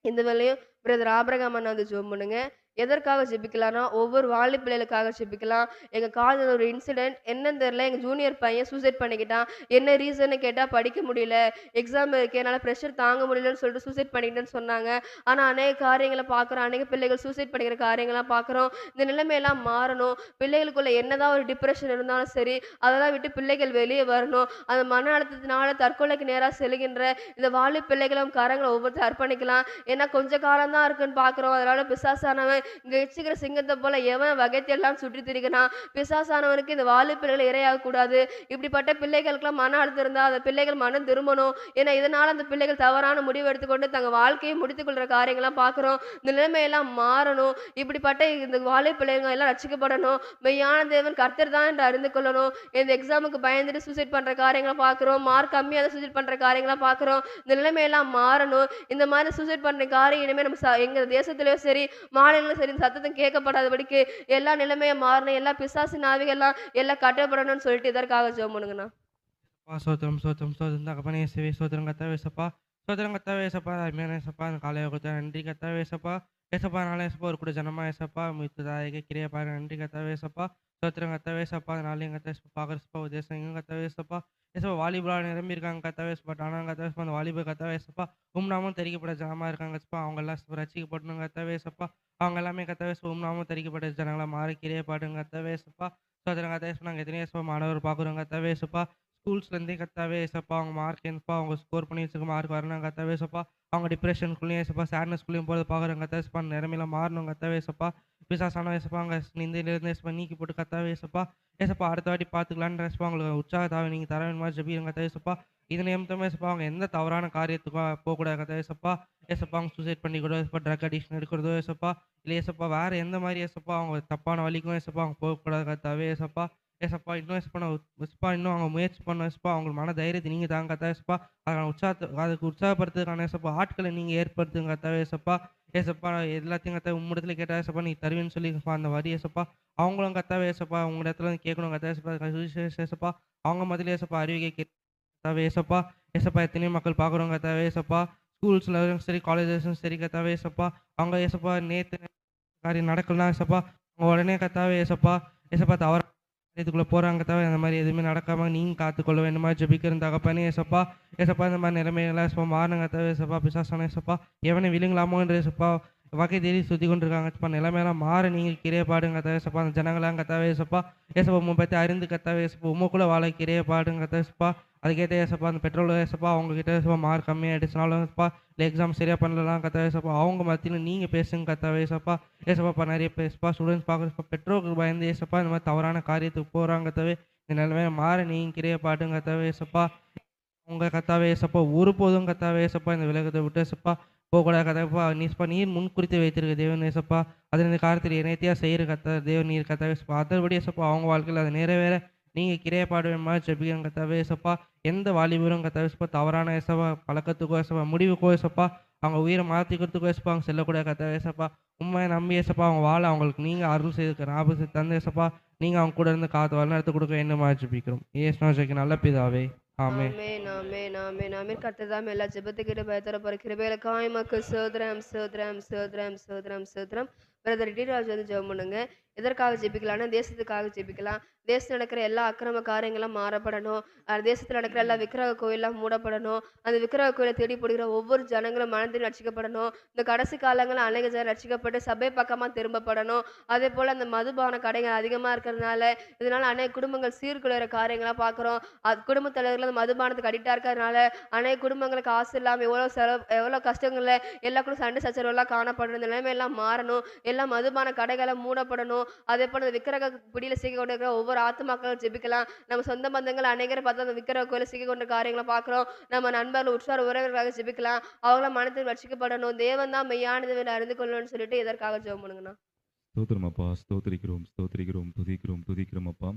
இந்த வேளையும் பிரதர் ஆபிரகாம் அண்ணா வந்து ஜெபம் பண்ணுங்க. எதற்காக ஜெபிக்கலாம்னா ஒவ்வொரு வாலிப பிள்ளைகளுக்காக ஜெபிக்கலாம். எங்க காலேஜ்ல ஒரு இன்சிடென்ட் என்னன்னு தெரியல. எங்க ஜூனியர் பையன் சூசைட் பண்ணிக்கிட்டான். என்ன ரீசன்னு கேட்டா படிக்க முடியல, எக்ஸாம் இருக்கு, என்னால ப்ரெஷர் தாங்க முடியலன்னு சொல்லிட்டு சூசைட் பண்ணிக்கிட்டேன்னு சொன்னாங்க. ஆனா அநேக காரியங்களை பார்க்குறோம். அநேக பிள்ளைகள் சூசைட் பண்ணிக்கிற காரியங்கள்லாம் பார்க்குறோம். இந்த நிலைமையெல்லாம் மாறணும். பிள்ளைகளுக்குள்ள என்னதான் ஒரு டிப்ரெஷன் இருந்தாலும் சரி அதெல்லாம் விட்டு பிள்ளைகள் வெளியே வரணும். அந்த மன அழுத்தத்தினால தற்கொலைக்கு நேராக செல்கின்ற இந்த வாலிப பிள்ளைகளும் கரங்களை ஒவ்வொருத்தரும் அர்ப்பணிக்கலாம். ஏன்னா கொஞ்ச காலம் தான் இருக்குன்னு பார்க்குறோம். அதனால பிசாசானவன் இங்க எச்சிக்கிற சிங்கத்தை போல எவன் வகைத்தெல்லாம் சுற்றி திரிகிறான். பிசாசானவனுக்கு இந்த வாலிப பிள்ளைகள் இரையாக கூடாது. இப்படிப்பட்ட பிள்ளைகளுக்கெல்லாம் மன அழுத்தம் இருந்தா அந்த பிள்ளைகள் மனம் திரும்பணும். ஏன்னா இதனால அந்த பிள்ளைகள் தவறான முடிவு எடுத்துக்கொண்டு தங்க வாழ்க்கையை முடித்துக் கொள்ற காரியங்கள்லாம் பார்க்குறோம். இந்த நிலைமையெல்லாம் மாறணும். இப்படிப்பட்ட இந்த வாலிப பிள்ளைங்க எல்லாம் ரட்சிக்கப்படணும். மெய்யான தேவன் கர்த்தர் தான் என்று அறிந்து கொள்ளணும். இந்த எக்ஸாமுக்கு பயந்துட்டு சூசைட் பண்ற காரியங்களை பார்க்குறோம். மார்க் கம்மியாக தான் சூசைட் பண்ற காரியங்களாம் பார்க்குறோம். இந்த நிலைமையெல்லாம் மாறணும். இந்த மாதிரி சூசைட் பண்ற காரியம் இனிமே நம்ம எங்க தேசத்திலயும் சரி மாநிலம் சரி சத்தத்தை கேட்கப்படாதபடிக்கு எல்லா நிலைமையும் மாறணும். எல்லா பிசாசின் ஆவிகள்லாம் எல்லாம் கட்டப்படணும்னு சொல்லிட்டு இதற்காக ஜெபம் பண்ணுங்கண்ணா. స్తోత్రం స్తోత్రం స్తోత్రం தகப்பனே இயேசுவே స్తోత్రం கர்த்தாவே இயேசப்பா స్తోత్రం கர்த்தாவே இயேசப்பா அருமையான இயேசப்பா அந்த காலையை கொடுத்த நன்றி கர்த்தாவே இயேசப்பா இயேசப்பா நாளே இயேசப்பா ஒரு கூட ஜனமா இயேசப்பா மித்து தாயகை கிரியை பாருங்க நன்றி கர்த்தாவே இயேசப்பா స్తోత్రం கர்த்தாவே இயேசப்பா நாளையும் கர்த்தாவே இயேசப்பா பார்க்குறப்பா உதேசம் எங்க கர்த்தாவே இயேசப்பா இயேசப்பா வாலிபலாக நிரம்பி இருக்காங்க கர்த்தாவே இயேசப்பா ஆனால் கர்த்தாவே இயேசப்பா அந்த வாலிப கர்த்தாவே இயேசப்பா நாமும் தெரிவிக்கப்பட்ட ஜனமா இருக்காங்க இயேசப்பா அவங்க எல்லாம் ரசிக்கப்படணும் கர்த்தாவே இயேசப்பா அவங்க எல்லாமே கர்த்தாவே இயேசப்பா நாமும் தெரிவிக்கப்பட்ட ஜனங்களா மாறி கிரியை பாடுங்க கர்த்தாவே இயேசப்பா స్తోత్రం கர்த்தாவே இயேசப்பா நாங்கள் எத்தனையோ இயேசப்பா மாணவர் பார்க்குறோம் கர்த்தாவே இயேசப்பா ஸ்கூல்ஸ்லேருந்தே கர்த்தாவே இயேசப்பா அவங்க மார்க் என்னப்பா அவங்க ஸ்கோர் பண்ணி வச்சுக்க மார்க் வரணும் கர்த்தாவே இயேசப்பா அவங்க டிப்ரெஷனுக்குள்ளேயும் இயேசப்பா சேட்னஸ்குள்ளேயும் போகிறது பார்க்குறோம் கர்த்தாவே இயேசப்பா நிலைமையில மாறணும் கர்த்தாவே இயேசப்பா பிசாசான இயேசப்பா அங்கே நிந்தையிலேருந்து இயேசப்பா நீக்கி போட்டு கர்த்தாவே இயேசப்பா இயேசப்பா அடுத்த வாட்டி பார்த்துக்கலான்னு இயேசப்பா உங்களுக்கு உற்சாகத்தாவை நீங்கள் தர வேணுமா ஜெபிங்க கர்த்தாவே இயேசப்பா இது நிமித்தமே இயேசப்பா அவங்க எந்த தவறான காரியத்துக்கும் போகக்கூடாது கர்த்தாவே இயேசப்பா இயேசப்பா அவங்க சூசைட் பண்ணிக்கூடாது இயேசப்பா ட்ரக் அடிக்ஷன் எடுக்கிறதோ இயேசப்பா இல்லை இயேசப்பா வேறு எந்த மாதிரி இயேசப்பா அவங்க தப்பான வழிக்கும் இயேசப்பா அவங்க போகக்கூடாது கர்த்தாவே இயேசப்பா ஏசப்பா இன்னும் ஏசப்பா நான் ஏசப்பா இன்னும் அவங்க முயற்சி பண்ண ஏசப்பா அவங்களுக்கு மன தைரியத்தை நீங்கள் தாங்க கத்தா ஏசப்பா அதுக்கு உற்சாகப்படுத்துறதுக்கான ஏசப்பா ஆட்களை நீங்கள் ஏற்படுத்துங்க கத்தாவே ஏசப்பா ஏசப்பா எல்லாத்தையும் கத்தா உம்மிடத்துல கேட்டால் ஏசப்பா நீ தருவேன்னு சொல்லி அந்த வரி ஏசப்பா அவங்களும் கத்தாவே ஏசப்பா உங்க இடத்துல வந்து கேட்கணும் கத்தா ஏசப்பா ஏசப்பா அவங்க மதிலே ஏசப்பா அறிவிக்கை கத்தாவே ஏசப்பா ஏசப்பா எத்தனையோ மக்கள் பார்க்குறோம் கத்தாவே ஏசப்பா ஸ்கூல்ஸ்ல சரி காலேஜஸும் சரி கத்தாவே ஏசப்பா அவங்க ஏசப்பா நேற்று காரியம் நடக்கலாம் ஏசப்பா அவங்க உடனே கத்தாவே ஏசப்பா ஏசப்பா தவற இதுக்குள்ள போறாங்க கர்த்தாவே, அந்த மாரி எதுவுமே நடக்காம நீங்க காத்துக்கொள்ள வேண்டுமா ஜெபிக்கிறேன் தகப்பனே ஏசப்பா. ஏசப்பா இந்த மாரி நிலைமைகள்லாம் ஏசப்பா மாறணும் கர்த்தாவே ஏசப்பா. பிசாசான ஏசப்பா எவனை விழுங்கலாமோ என்று ஏசப்பா வகை தேடி சுத்திக் கொண்டிருக்காங்க ஏசப்பா. நிலைமையெல்லாம் மாற நீங்க கிருபை பாடுங்க கர்த்தாவே ஏசப்பா. அந்த ஜனங்கள்லாம் கர்த்தாவே ஏசப்பா ஏசப்பா உம்மை பத்தி அறிந்து கர்த்தாவே ஏசப்பா உமக்குள்ள வாழ கிருபை பாடுங்க கர்த்தாவே ஏசப்பா. அதுக்கேத்த ஏசப்பா அந்த பெட்ரோல் ஏசப்பா அவங்ககிட்ட ஏசப்பா மார்க் கம்மியாயிடுச்சுனாலும் ஏசப்பா, இல்லை எக்ஸாம் சரியா பண்ணலலாம் கர்த்தாவே ஏசப்பா அவங்க மத்தியில நீங்க பேசுங்க கர்த்தாவே ஏசப்பா. ஏசப்பா இப்ப நிறைய ஏசப்பா ஸ்டூடெண்ட்ஸ் பார்க்குறப்ப பெற்றோருக்கு பயந்து ஏசப்பா இந்த மாதிரி தவறான காரியத்துக்கு போறாங்க கர்த்தாவே. இந்த நிலைமைய மாற நீங்க கிருபை பாடுங்க கர்த்தாவே ஏசப்பா. உங்க கர்த்தாவே ஏசப்பா ஒருபோதும் கர்த்தாவே ஏசப்பா இந்த உலகத்தை விட்டு ஏசப்பா போகக்கூடாது கர்த்தாவேப்பா. நீர் முன் குறித்து வைத்திருக்க தேவன் ஏசப்பா. அது இந்த காலத்தில் நேர்த்தியா செய்கிற தேவன் நீர் கர்த்தாவே ஏசப்பா. அதன்படி ஏசப்பா அவங்க வாழ்க்கையில் அது நிறைவேற நீங்க கிருபை பாடுவேமா ஜெபிக்கிறேன் கர்த்தாவே ஏசப்பா. எந்த வாலிபரும் கர்த்தாவே ஏசப்பா தவறான ஏசப்பா பழக்கத்துக்கோ ஏசப்பா முடிவுக்கோ ஏசப்பா அவங்க உயிரை மாற்றிக்கிறதுக்கோ ஏசப்பா அவங்க செல்லக்கூடாது கர்த்தாவே ஏசப்பா. உண்மையை நம்பி ஏசப்பா அவங்க வாழ அவங்களுக்கு நீங்க அருள் செய்திருக்கிற ஞாபகத்தை தந்து ஏசப்பா நீங்க அவங்க கூட இருந்து காத்து வழிநடத்தி கொடுக்க வேண்டுமா ஜெபிக்கிறோம். இயேசுவின் நல்ல பிதாவே ஆமென். ஆமென், ஆமென், ஆமென், ஆமென். கர்த்தர் தாமே எல்லா ஜெபத்துக்கு பயத்தர கிருபைகளுக்காய் உமக்கு ஸ்தோத்திரம், ஸ்தோத்திரம், ஸ்தோத்திரம், ஸ்தோத்திரம், ஸ்தோத்திரம். பிரதர் டிராஜ் வந்து ஜெபம் பண்ணுங்க. எதற்காக ஜெபிக்கலாம்னா தேசத்துக்காக ஜெபிக்கலாம். தேசத்தில் நடக்கிற எல்லா அக்கிரம காரியங்களும் மாறப்படணும். தேசத்தில் நடக்கிற எல்லா விக்கிரக கோயிலாம் மூடப்படணும். அந்த விக்கிரக கோயிலை தேடி போடுகிற ஒவ்வொரு ஜனங்களும் மனதில் ரட்சிக்கப்படணும். இந்த கடைசி காலங்களில் அநேக ஜனம் ரட்சிக்கப்பட்டு சபை பக்கமாக திரும்பப்படணும். அதே போல் அந்த மதுபான கடைகள் அதிகமாக இருக்கிறதுனால இதனால அநேக குடும்பங்கள் சீர்குலைகிற காரியங்களாக பார்க்குறோம். அது குடும்பத் தலைவர்கள் அந்த மதுபானத்துக்கு அடிக்டாக இருக்கிறதுனால அநேக குடும்பங்களுக்கு காசு இல்லாமல் எவ்வளோ கஷ்டங்கள்ல எல்லாருக்கும் சண்டை சச்சரவுலாம் காணப்படுற நிலைமையெல்லாம் மாறணும். எல்லா மதுபான கடைகளை மூடப்படணும். அதே போல அந்த விக்கிரக பிடியில சிக்கிக் கொண்டிருக்கிற ஒவ்வொரு ஆத்துமாக்களும் ஜெபிக்கலாம். நம்ம சொந்த பந்தங்கள் அநேகரை பார்த்தா அந்த விக்கிரக கோயில சிக்கிக் கொண்ட காரியங்களை பார்க்கிறோம். நம்ம நண்பர்கள் உற்றார் உறவினர்களாக ஜெபிக்கலாம். அவங்கள மனத்தில் ரட்சிக்கப்படணும். தேவன் தான் மெய்யானது அறிந்து கொள்ளணும்னு சொல்லிட்டு எதற்காக ஜெபம் பண்ணுங்கண்ணா? ஸ்தோத்திரம் அப்பா, ஸ்தோத்திரிக்கிறோம், ஸ்தோத்திரிக்கிறோம், துதிக்கிறோம், துதிக்கிறோம் அப்பா.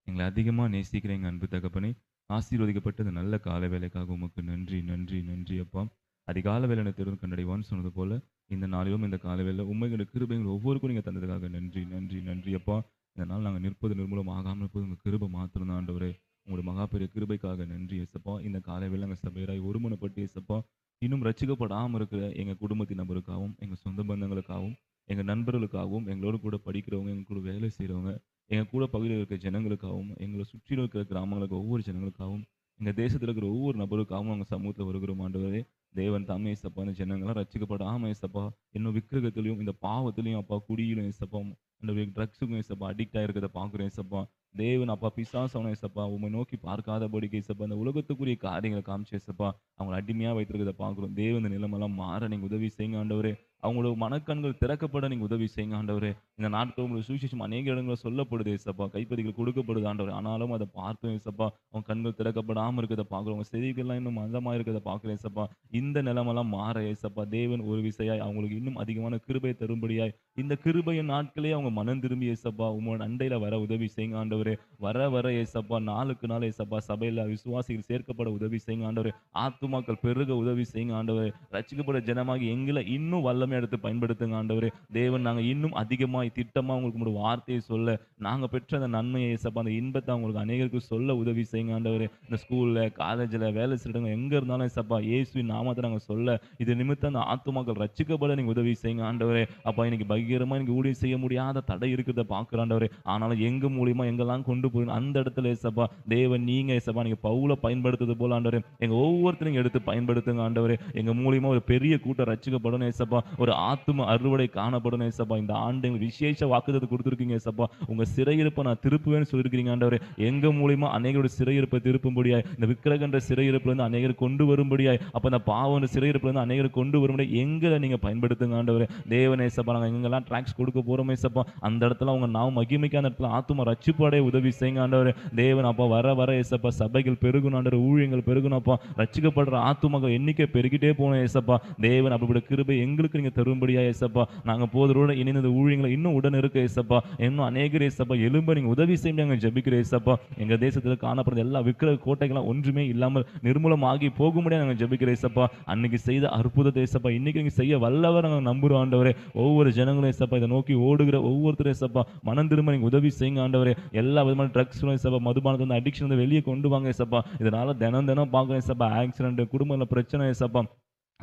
எங்களை அதிகமா நேசிக்கிற எங்க அன்பு தகப்பனே, ஆசீர்வதிக்கப்பட்ட இந்த நல்ல கால வேலைக்காக உமக்கு நன்றி, நன்றி, நன்றி அப்பா. அதிகால வேலை தேர்வு கண்டடைவான்னு சொன்னது போல, இந்த நாளிலும் இந்த கால வேலை உண்மைகளோட கிருபைகள் ஒவ்வொருக்கும் நீங்க தந்ததுக்காக நன்றி, நன்றி, நன்றி அப்பா. இந்த நாள் நாங்கள் நிற்பது நிர்மூலம் ஆகாமல் இருப்பது உங்க கிருபை மாத்திரம் தான் ஆண்டவரே. உங்களுடைய மகா பெரிய கிருபைக்காக நன்றி ஏசப்பா. இந்த காலை வேலை நாங்கள் சபையராய் ஒருமனப்பட்டு ஏசப்பா, இன்னும் ரட்சிக்கப்படாமல் இருக்கிற எங்க குடும்பத்தின் நபருக்காகவும், எங்க சொந்த பந்தங்களுக்காகவும், எங்க நண்பர்களுக்காகவும், எங்களோடு கூட படிக்கிறவங்க, எங்க கூட வேலை செய்கிறவங்க, எங்க கூட பகுதியில் இருக்கிற ஜனங்களுக்காகவும், எங்களை சுற்றிலும் இருக்கிற கிராமங்களுக்கு ஒவ்வொரு ஜனங்களுக்காகவும், எங்க தேசத்தில் இருக்கிற ஒவ்வொரு நபருக்காகவும் அவங்க சமூகத்தில் வருகிறோம் ஆண்டவரே. தேவன் தாமே ஏசப்பா இந்த ஜனங்களாம் ரட்சிக்கப்படாமல் ஏசப்பா இன்னும் விக்கிரகத்திலையும் இந்த பாவத்திலையும் அப்பா குடியிலும் ஏசப்பா அந்த ட்ரக்ஸுக்கும் ஏசப்பா அடிக்ட் ஆகிருக்கிறத பார்க்குறோம் ஏசப்பா. தேவன் அப்பா பிசாசவன ஏசப்பா உண்மை நோக்கி பார்க்காதபடிக்கு ஏசப்பா அந்த உலகத்துக்குரிய காரியங்களை காமிச்சு ஏசப்பா அவங்களை அடிமையாக வைத்திருக்கிறத பார்க்குறோம். தேவன் இந்த நிலைமெல்லாம் மாற நீங்கள் உதவி செய்யுங்க ஆண்டவரே. அவங்களோட மனக்கண்கள் திறக்கப்பட நீங்கள் உதவி செய்யுங்க ஆண்டவரே. இந்த நாட்கள் உங்களுக்கு சுவிசேஷம் அநேக இடங்களில் சொல்லப்படுது ஏசப்பா, கைப்பதிகள் கொடுக்கப்படுது ஆண்டவரே. ஆனாலும் அதை பார்த்தும் ஏசப்பா அவங்க கண்கள் திறக்கப்படாமல் இருக்கிறத பார்க்குறோம். அவங்க செய்திகள்லாம் இன்னும் மந்தமாக இருக்கிறத பார்க்குறேன் ஏசப்பா. இந்த நிலைமெல்லாம் மாற ஏசப்பா தேவன் ஒரு விசையாய் அவங்களுக்கு இன்னும் அதிகமான கிருபை தரும்படியாய் இந்த கிருபையின் நாட்களே அவங்க மனம் திரும்பி ஏசப்பா உங்களோட அண்டையில வர உதவி செய்யுங்க ஆண்டவரே. வர வர ஏசப்பா நாளுக்கு நாள் ஏசப்பா சபையில விசுவாசிகள் சேர்க்கப்பட உதவி செய்யுங்க ஆண்டவரே. ஆத்துமாக்கள் பெருக உதவி செய்யுங்க ஆண்டவரே. ரட்சிக்கப்பட ஜனமாகி எங்களை இன்னும் வல்லமை எடுத்து பயன்படுத்துங்க ஆண்டவரே. தேவன் நாங்க இன்னும் அதிகமாய் திட்டமா உங்களுக்கு ஒரு வார்த்தையை சொல்ல நாங்க பெற்ற அந்த நன்மையை ஏசப்பா அந்த இன்பத்தை அவங்களுக்கு அநேகருக்கு சொல்ல உதவி செய்யுங்க ஆண்டவரே. இந்த ஸ்கூல்ல காலேஜ்ல வேலை செய்யறவங்க எங்க இருந்தாலும் ஏசப்பா இயேசுவின் நாமத்தை நாங்க சொல்ல இது நிமித்தம் அந்த ஆத்துமாக்கள் ரட்சிக்கப்பட நீங்க உதவி செய்யுங்க ஆண்டவரே. அப்பா இன்னைக்கு பகிரமா இன்னைக்கு ஊழியம் செய்ய முடியாத தடை இருக்கிறத பார்க்குற ஆண்டவரே. ஆனாலும் எங்க மூலியமா எங்கெல்லாம் கொண்டு போய் அந்த இடத்துல ஏசப்பா தேவன் நீங்க ஏசப்பா நீங்க பவுல பயன்படுத்துறது போல ஆண்டவரே எங்க ஒவ்வொருத்தரையும் எடுத்து பயன்படுத்துங்க ஆண்டவரே. எங்க மூலியமா ஒரு பெரிய கூட்டம் ரட்சிக்கப்படணும் ஏசப்பா, ஒரு ஆத்தும அறுவடை காணப்படணும் ஏசப்பா. இந்த ஆண்டு விசேஷ வாக்குத்தத்தத்தை கொடுத்துருக்கீங்க ஏசப்பா. உங்க சிறையிருப்பை நான் திருப்புவேன்னு சொல்லியிருக்கிறீங்க ஆண்டவரே. எங்க மூலியமா அநேகரோட சிறையிருப்பை திருப்பும்படியாய் இந்த விக்கிரகன்ற சிறையிருப்புல இருந்து அநேகர் கொண்டு வரும்படியாய் அப்ப அந்த பாவம் சிறையிருப்புல இருந்து அநேகர் கொண்டு வரும்படியாய் எங்களை நீங்க பயன்படுத்துங்க ஆண்டவரே. தேவன் ஏசப்பா நாங்க எங்கெல்லாம் ட்ராக்ஸ் கொடுக்க போறோம் ஏசப்பா அந்த இடத்துல அவங்க நாம் மகிமைக்கான இடத்துல ஆத்தும ரட்சிப்பாடைய உதவி செய்யுங்க ஆண்டவரே. தேவன் அப்பா வர வர ஏசப்பா சபைகள் பெருகணும் ஆண்டவரே, ஊழியங்கள் பெருகணும் அப்பா, ரட்சிக்கப்படுற ஆத்துமகள் எண்ணிக்கை பெருகிட்டே போனோம் ஏசப்பா. தேவன் அப்படிப்பட்ட கிருபை எங்களுக்கு நீங்க தரும்படியா ஏசப்பா. நாங்க போதரோட இணைந்த ஊழியங்களை இன்னும் உடன் இருக்க ஏசப்பா. இன்னும் அநேகர் ஏசப்பா எலும்ப நீங்க உதவி செய்ய நாங்க ஜெபிக்கிற ஏசப்பா. எங்க தேசத்துல காணப்படுற எல்லா விக்கிரக கோட்டைகளும் ஒன்றுமே இல்லாமல் நிர்மூலமாகி போகும்படியா நாங்க ஜெபிக்கிற ஏசப்பா. அன்னைக்கு செய்த அற்புதத்தை ஏசப்பா இன்னைக்கு நீங்க செய்ய வல்லவர் நாங்க நம்புறோம் ஆண்டவரே. ஒவ்வொரு ஜனங்களும் ஏசப்பா இதை நோக்கி ஓடுகிற ஒவ்வொருத்தரும் ஏசப்பா மனம் திரும்ப நீங்க உதவி செய்யுங்க ஆண்டவரே. எல்லா விதமான ட்ரக்ஸ் ஏசப்பா மதுபானத்தை அடிக்ஷன் வெளியே கொண்டு வாங்க ஏசப்பா. இதனால தினம் தினம் பார்க்கணும் ஏசப்பா ஆக்சிடென்ட் குடும்பத்துல பிரச்சனை ஏசப்பா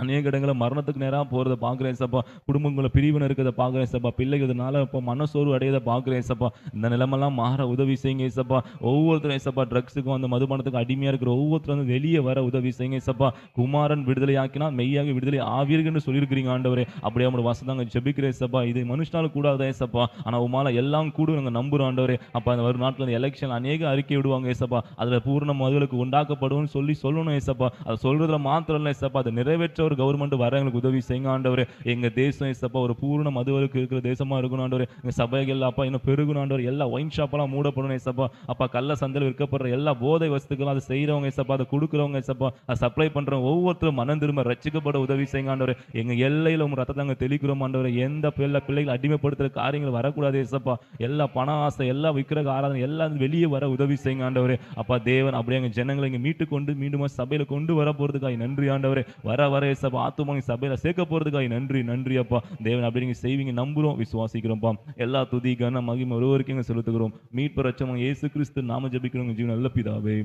அநேக இடங்களில் மரணத்துக்கு நேராக போகிறத பார்க்குறேன் சப்பா. குடும்பங்களை பிரிவினை இருக்கிறத பார்க்குறேன் சப்பா. பிள்ளைகள் இதனால இப்போ மனசோர்வு அடையதை பார்க்குறேன் சப்பா. இந்த நிலைமெல்லாம் மாற உதவி செய்யுங்க சப்பா. ஒவ்வொருத்தரும் சப்பா ட்ரக்ஸுக்கும் அந்த மதுபானத்துக்கு அடிமையாக இருக்கிற ஒவ்வொருத்தரும் வந்து வெளியே வர உதவி செய்யுங்க சப்பா. குமாரன் விடுதலை ஆக்கினா மெய்யாக விடுதலை ஆவீர்கள்னு சொல்லியிருக்கிறீங்க ஆண்டவரே. அப்படியே அவங்களோட வசதாங்க ஜெபிக்கிறேன் சப்பா. இது மனுஷனால கூடாதே சப்பா. ஆனால் உமால எல்லாம் கூட நாங்கள் நம்புகிறோம் ஆண்டவரே. அப்போ அந்த வரும் நாட்டில் அந்த எலெக்ஷன் அநேக அறிக்கை விடுவாங்க ஏசப்பா. அதில் பூர்ண மதுவிலக்கு உண்டாக்கப்படும் சொல்லணும் ஏசப்பா. அதை சொல்றதுல மாத்திரம் இல்லை ஏசப்பா. அதை நிறைவேற்ற ஒரு கவர்மெண்ட் வர எங்களுக்கு உதவி செய்யுங்க ஆண்டவரே. எங்க தேசம் ஏசப்பா ஒரு பூர்ண மதுவிலக்கு இருக்கிற தேசமா இருக்கணும் ஆண்டவரே. எங்க சபைகள் அப்பா இன்னும் பெருகணும் ஆண்டவரே. எல்லா ஒயின் ஷாப்பெல்லாம் மூடப்படணும் ஏசப்பா. அப்பா கள்ள சந்தையில் விற்கப்படுற எல்லா போதை வஸ்துக்களும் அதை செய்யறவங்க ஏசப்பா, அதை கொடுக்குறவங்க ஏசப்பா, அதை சப்ளை பண்றவங்க ஒவ்வொருத்தரும் மனம் திரும்ப ரட்சிக்கப்பட உதவி செய்யுங்க ஆண்டவரே. எங்க எல்லையில உங்க ரத்தத்தை அங்கே தெளிக்கிறோம் ஆண்டவரே. எந்த பிள்ளைகள் அடிமைப்படுத்துற காரியங்கள் வரக்கூடாது ஏசப்பா. எல்லா பண ஆசை, எல்லா விக்கிரக ஆராதனை எல்லாம் வெளியே வர உதவி செய்யுங்க ஆண்டவரே. அப்பா தேவன் அப்படியே எங்க ஜனங்களை இங்க மீட்டு கொண்டு மீண்டும் சபையில கொண்டு வர போறதுக்காக நன்றி ஆண்டவரே. வர ஏசப்பா ஆத்துமா சபையில சேர்க்க போறதுக்காக நன்றி அப்பா. தேவன் அப்படி நீங்க செய்வீங்க நம்புறோம், விசுவாசிக்கிறோம்ப்பா. எல்லா துதி கன மகிமை ஒருவருக்கும் செலுத்துகிறோம். மீட்பர் ரட்சகர் இயேசு கிறிஸ்து நாம ஜெபிக்கிறோம் ஜீவன் நல்ல பிதாவே.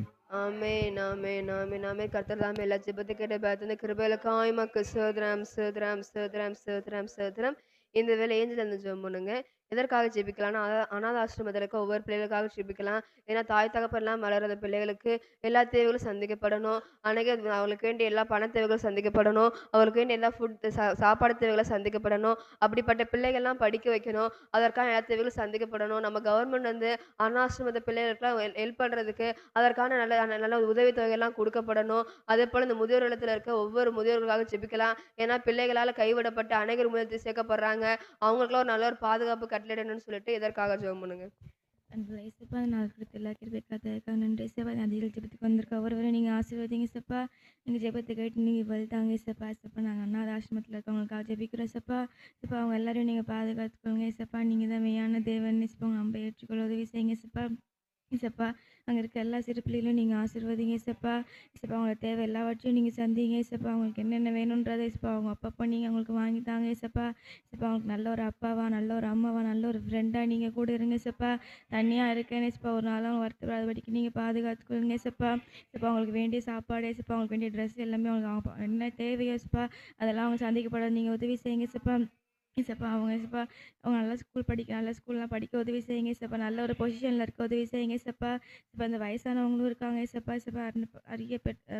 ஆமென் ஆமென் ஆமென் ஆமென். கர்த்தர் தாமே எல்லா ஜெபத்தை கேட்ட பேத்தன கிருபையிலக்காய் மக்கு சோதரம் சோதரம் சோதரம் சோதரம் சோதரம். இந்த வேலை ஏஞ்சல் அந்த ஜெபம் பண்ணுங்க. எதற்காக ஜெபிக்கலாம்னா அநாத ஆசிரமத்தில் இருக்க ஒவ்வொரு பிள்ளைகளுக்காக ஜெபிக்கலாம். ஏன்னா தாய் தகப்பெல்லாம் வளர்ற பிள்ளைகளுக்கு எல்லா தேவைகளும் சந்திக்கப்படணும். அவங்களுக்கு வேண்டிய எல்லா பண தேவைகளும் சந்திக்கப்படணும். அவங்களுக்கு வேண்டிய எல்லா சாப்பாடு தேவைகளும் சந்திக்கப்படணும். அப்படிப்பட்ட பிள்ளைகள்லாம் படிக்க வைக்கணும். அதற்கான எல்லா தேவைகளும் சந்திக்கப்படணும். நம்ம கவர்மெண்ட் வந்து அனாசிரமத்த பிள்ளைகளுக்குலாம் ஹெல்ப் பண்றதுக்கு அதற்கான நல்ல நல்ல உதவித்தொகையெல்லாம் கொடுக்கப்படணும். அதே போல இந்த முதியோர் இல்லத்துல இருக்க ஒவ்வொரு முதியோர்களுக்காக ஜெபிக்கலாம். ஏன்னா பிள்ளைகளால கைவிடப்பட்ட அநேகர் முதியோர் சேர்க்கப்படுறாங்க. அவங்களுக்குலாம் ஒரு நல்ல ஒரு பாதுகாப்பு கட்டளையிடணும்னு சொல்லிட்டு இதற்காக ஜெபம் பண்ணுங்க. அன்புள்ள இயேசப்பா, நாள் கொடுத்த எல்லா கிருபைக்காக நன்றி இயேசப்பா. அதிகள் ஜெபத்துக்கு வந்திருக்க ஒருவரை நீங்கள் ஆசீர்வதிங்க இயேசப்பா. நீங்கள் ஜெபத்தை கேட்டு நீங்கள் பதில்தாங்க இயேசப்பா. இயேசப்பா நாங்கள் அநாத ஆசிரமத்தில் இருக்கவங்களுக்காக ஜெபிக்கிறோம் இயேசப்பா. இயேசப்பா அவங்க எல்லாரையும் நீங்கள் பாதுகாத்துக்கொள்ளுங்க இயேசப்பா. நீங்கள் தான் மெய்யான தேவன் இயேசப்பா. உங்கள் அம்பை ஏற்றுக்கொள்ள உதவி செய்யுங்க இயேசப்பா. இயேசப்பா அங்கே இருக்க எல்லா சிறு பிள்ளைகளும் நீங்கள் ஆசீர்வதிங்க இயேசப்பா. இயேசப்பா அவங்களோட தேவை எல்லாவற்றையும் நீங்கள் சந்திங்க இயேசப்பா. அவங்களுக்கு என்னென்ன வேணுன்றதை இயேசப்பா அவங்க அப்பப்போ நீங்கள் அவங்களுக்கு வாங்கி தாங்க இயேசப்பா. இயேசப்பா அவங்களுக்கு நல்ல ஒரு அப்பாவா, நல்ல ஒரு அம்மாவா, நல்ல ஒரு ஃப்ரெண்டாக நீங்கள் கூட இருங்க இயேசப்பா. தனியாக இருக்கேன் இயேசப்பா, ஒரு நாளும் அவங்க வருத்தப்படாதபடிக்கு நீங்கள் பாதுகாத்துக்கொள்ளுங்க இயேசப்பா. இயேசப்பா அவங்களுக்கு வேண்டிய சாப்பாடு இயேசப்பா, அவங்களுக்கு வேண்டிய ட்ரெஸ் எல்லாமே அவங்களுக்கு என்ன தேவையோ இயேசப்பா அதெல்லாம் அவங்க சந்திக்கப்படாது நீங்கள் உதவி செய்யுங்க இயேசப்பா. இயேசப்பா அவங்க இயேசப்பா அவங்க நல்லா நல்ல ஸ்கூல்லாம் படிக்க உதவி செய்யுங்க இயேசப்பா. நல்ல ஒரு பொசிஷனில் இருக்க உதவி செய்யுங்க இயேசப்பா. இப்போ இந்த வயசானவங்களும் இருக்காங்க இயேசப்பா. இயேசப்பா அரிய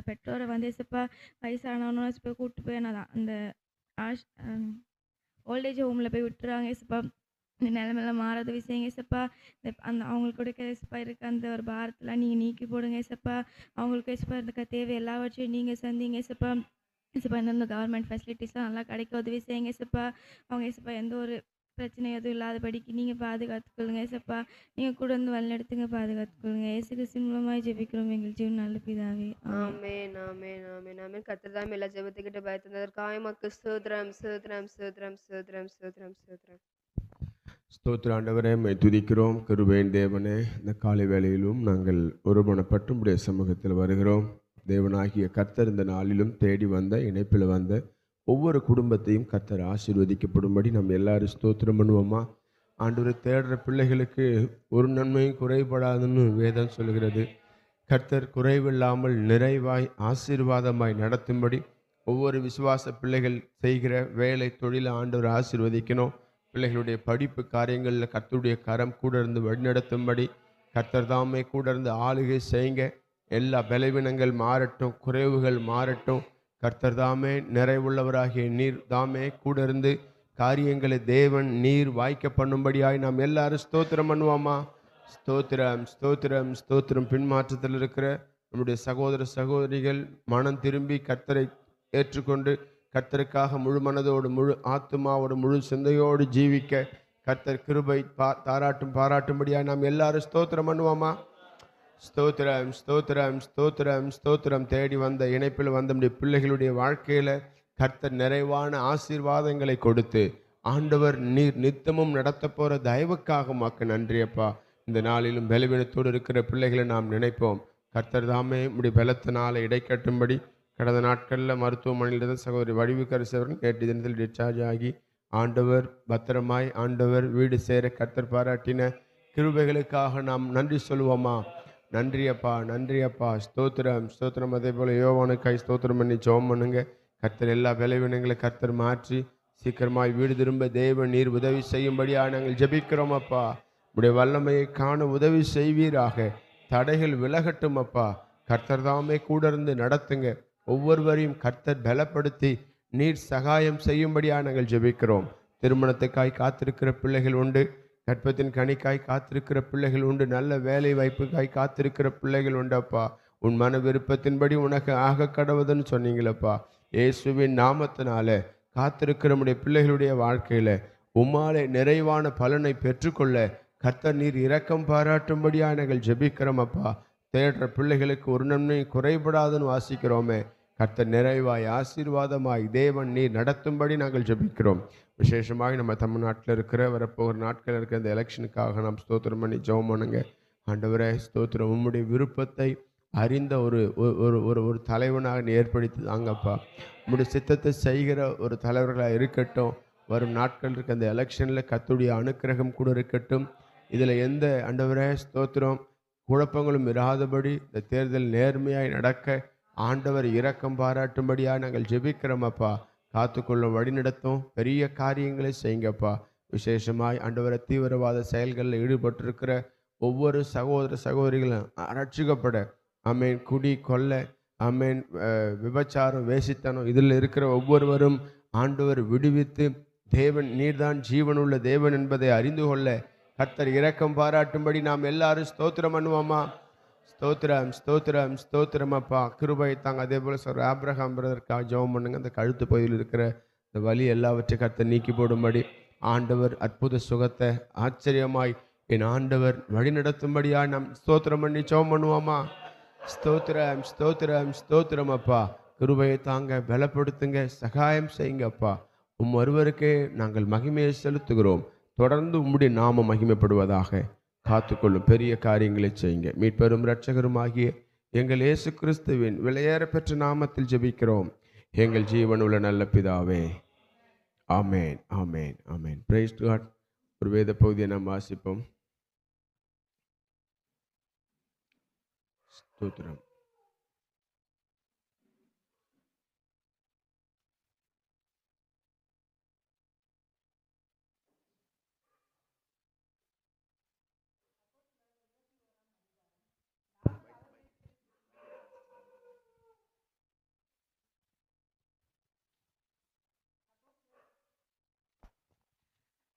பெற்றோரை வந்து இயேசப்பா வயசானவனும் இயேசப்பா கூப்பிட்டு போய் நான் அந்த ஓல்டேஜ் ஹோமில் போய் விட்டுறாங்க இயேசப்பா. இந்த நிலமெல்லாம் மாற உதவி செய்யுங்க இயேசப்பா. அந்த அவங்களுக்கு கொடுக்க இயேசப்பா இருக்க அந்த ஒரு பாரத்தெல்லாம் நீங்கள் நீக்கி போடுங்க இயேசப்பா. அவங்களுக்கு இயேசப்பா இருக்க தேவை எல்லாவற்றையும் நீங்கள் சந்திங்க இயேசப்பா. இயேசப்பா இந்த கவர்மெண்ட் ஃபெசிலிட்டிஸ்லாம் நல்லா கிடைக்க உதவி செய்யுங்க இயேசப்பா. அவங்க இயேசப்பா எந்த ஒரு பிரச்சனை எதுவும் இல்லாதபடிக்கு நீங்கள் பாதுகாத்துக்கொள்ளுங்க இயேசப்பா. நீங்கள் கூட வந்து வழிநடத்துங்க, பாதுகாத்துக்கொள்ளுங்க. இயேசு கிறிஸ்து மூலமாக ஜெபிக்கிறோம் எங்கள் ஜீவன் நல்ல பிதாவே. ஆமென் ஆமென் ஆமென் ஆமென். கர்த்தர் தாமே எல்லா ஜெபத்துக்கிட்ட பயத்ததற்காக மக்கு ஸ்தோத்திரம் ஸ்தோத்திரம் ஸ்தோத்திரம் ஸ்தோத்திரம் ஸ்தோத்திரம் ஸ்தோத்திரம். ஸ்தோத்திர ஆண்டவரே, மை துதிக்கிறோம். கிருபையின் தேவனே, இந்த காலை வேளையிலும் நாங்கள் ஒருமனப்பட்டு உம்முடைய சமூகத்தில் வருகிறோம். தேவனாகிய கர்த்தர் இந்த நாளிலும் தேடி வந்த இணைப்பில் வந்த ஒவ்வொரு குடும்பத்தையும் கர்த்தர் ஆசீர்வதிக்கப்படும்படி நம்ம எல்லாரும் ஸ்தோத்திரம் பண்ணுவோமா. ஆண்டவரை தேடுற பிள்ளைகளுக்கு ஒரு நன்மையும் குறைபடாதுன்னு வேதம் சொல்கிறது. கர்த்தர் குறைவில்லாமல் நிறைவாய் ஆசீர்வாதமாய் நடத்தும்படி ஒவ்வொரு விசுவாச பிள்ளைகள் செய்கிற வேலை தொழிலை ஆண்டவர் ஆசீர்வதிக்கணும். பிள்ளைகளுடைய படிப்பு காரியங்களில் கர்த்தருடைய கரம் கூட இருந்து வழிநடத்தும்படி கர்த்தர் தாமே கூட இருந்து ஆளுகை செய்யுங்க. எல்லா பலவீனங்கள் மாறட்டும், குறைவுகள் மாறட்டும். கர்த்தர் தாமே நிறைவுள்ளவராகிய நீர் தாமே கூட இருந்து காரியங்களை தேவன் நீர் வாய்க்க பண்ணும்படியாய் நாம் எல்லாரும் ஸ்தோத்திரம் பண்ணுவோமா. ஸ்தோத்திரம் ஸ்தோத்திரம் ஸ்தோத்திரம். பின்மாற்றத்தில் இருக்கிற நம்முடைய சகோதர சகோதரிகள் மனம் திரும்பி கர்த்தரை ஏற்றுக்கொண்டு கர்த்தருக்காக முழு மனதோடு முழு ஆத்துமாவோடு முழு சிந்தையோடு ஜீவிக்க கர்த்தர் கிருபை பாராட்டும்படியாக நாம் எல்லாரும் ஸ்தோத்திரம் பண்ணுவோமா. ஸ்தோத்திரம் ஸ்தோத்திரம் ஸ்தோத்திரம் ஸ்தோத்திரம். தேடி வந்த இணைப்பில் வந்த நம்முடைய பிள்ளைகளுடைய வாழ்க்கையில் கர்த்தர் நிறைவான ஆசீர்வாதங்களை கொடுத்து ஆண்டவர் நீர் நித்தமும் நடத்த போகிற தயவுக்காக உமக்கு நன்றியப்பா. இந்த நாளிலும் பலவீனத்தோடு இருக்கிற பிள்ளைகளை நாம் நினைப்போம். கர்த்தர் தாமே நம்முடைய பலத்தினால இடைக்கட்டும்படி கடந்த நாட்களில் மருத்துவமனையில் இருந்த சகோதரி வடிவுக்கரசு அவர்கள் நேற்று தினத்தில் டிஸ்சார்ஜ் ஆகி ஆண்டவர் பத்திரமாய் ஆண்டவர் வீடு சேர கர்த்தர் பாராட்டின கிருபைகளுக்காக நாம் நன்றி சொல்லுவோமா. நன்றி அப்பா, நன்றி அப்பா. ஸ்தோத்திரம் ஸ்தோத்திரம். அதே போல் யோவானுக்காய் ஸ்தோத்திரம் பண்ணி ஜெபம் பண்ணுங்க. கர்த்தர் எல்லா பலவீனங்களை கர்த்தர் மாற்றி சீக்கிரமாய் வீடு திரும்ப தேவன் நீர் உதவி செய்யும்படியாக நாங்கள் ஜெபிக்கிறோம் அப்பா. உடைய வல்லமையை காண உதவி செய்வீராக. தடைகள் விலகட்டும் அப்பா. கர்த்தர் தாமே கூட இருந்து நடத்துங்க. ஒவ்வொருவரையும் கர்த்தர் பலப்படுத்தி நீர் சகாயம் செய்யும்படியாக நாங்கள் ஜெபிக்கிறோம். திருமணத்துக்காய் காத்திருக்கிற பிள்ளைகள் உண்டு, கற்பத்தின் கனிக்காய் காத்திருக்கிற பிள்ளைகள் உண்டு, நல்ல வேலை வாய்ப்புக்காய் காத்திருக்கிற பிள்ளைகள் உண்டு அப்பா. உன் மன விருப்பத்தின்படி உனக்கு ஆக கடவுதுன்னு சொன்னீங்களப்பா. இயேசுவின் நாமத்தினால காத்திருக்கிற நம்முடைய பிள்ளைகளுடைய வாழ்க்கையில உம்மாலே நிறைவான பலனை பெற்றுக்கொள்ள கர்த்தர் நீர் இரக்கம் பாராட்டும்படியாக நாங்கள் ஜெபிக்கிறோம் அப்பா. தேடுற பிள்ளைகளுக்கு ஒரு நன்மை குறைபடாதுன்னு வாசிக்கிறோமே. கர்த்தர் நிறைவாய் ஆசீர்வாதமாய் தேவன் நீர் நடத்தும்படி நாங்கள் ஜெபிக்கிறோம். விசேஷமாக நம்ம தமிழ்நாட்டில் இருக்கிற வரப்போகிற நாட்கள் இருக்கிற இந்த எலெக்ஷனுக்காக நாம் ஸ்தோத்திரம் பண்ணி ஜெபம் பண்ணுங்க. ஆண்டவரே ஸ்தோத்திரம், உம்முடைய விருப்பத்தை அறிந்த ஒரு ஒரு ஒரு ஒரு தலைவனாக நீ ஏற்படுத்தி தாங்கப்பா. உம்முடைய சித்தத்தை செய்கிற ஒரு தலைவர்களாக இருக்கட்டும். வரும் நாட்கள் இருக்க அந்த எலெக்ஷனில் கர்த்தருடைய அனுக்கிரகம் கூட இருக்கட்டும். இதில் எந்த ஆண்டவரே ஸ்தோத்திரம் குழப்பங்களும் இராதபடி இந்த தேர்தல் நேர்மையாய் நடக்க ஆண்டவர் இரக்கம் பாராட்டும்படியாக நாங்கள் ஜெபிக்கிறோம் அப்பா. காத்துக்கொள்ளும் வழிநடத்தும் பெரிய காரியங்களை செய்யுங்கப்பா. விசேஷமாய் ஆண்டவரை தீவிரவாத செயல்களில் ஈடுபட்டிருக்கிற ஒவ்வொரு சகோதர சகோதரிகளும் ரட்சிக்கப்பட, ஆமேன், குடி கொள்ளை, ஆமேன், விபச்சாரம், வேசித்தனம் இதில் இருக்கிற ஒவ்வொருவரும் ஆண்டவர் விடுவித்து தேவன் நீர்தான் ஜீவனுள்ள தேவன் என்பதை அறிந்து கொள்ள கர்த்தர் இரக்கம் பாராட்டும்படி நாம் எல்லாரும் ஸ்தோத்திரம் பண்ணுவோமா. ஸ்தோத்திரம் ஸ்தோத்திரம் ஸ்தோத்திரம் அப்பா. கிருபை தாங்க. அதே போல் சார் ஆபிரகாம் பிரதற்காக ஜெபம் பண்ணுங்க. அந்த கழுத்து பகுதியில் இருக்கிற இந்த வலி எல்லாவற்றையும் கர்த்தர் நீக்கி போடும்படி ஆண்டவர் அற்புத சுகத்தை ஆச்சரியமாய் என் ஆண்டவர் வழி நடத்தும்படியாக நாம் ஸ்தோத்திரம் பண்ணி ஜெபம் பண்ணுவோமா. ஸ்தோத்திரம் ஸ்தோத்திரம் ஸ்தோத்திரம் அப்பா. கிருபையை தாங்க, பலப்படுத்துங்க, சகாயம் செய்யுங்க அப்பா. ஒருவருக்கே நாங்கள் மகிமையை செலுத்துகிறோம். தொடர்ந்து உம்முடைய நாம மகிமைப்படுவதாக. காத்துக்கொள்ளும் பெரிய காரியங்களை செய்யுங்க. மீட்பெரும் இரட்சகரும் ஆகிய எங்கள் இயேசு கிறிஸ்துவின் விலையேற பெற்ற நாமத்தில் ஜெபிக்கிறோம் எங்கள் ஜீவனுள்ள நல்ல பிதாவே. ஆமேன் ஆமேன் ஆமேன். Praise God. ஒரு வேத பகுதியை நாம் வாசிப்போம். ஸ்தோத்திரம்.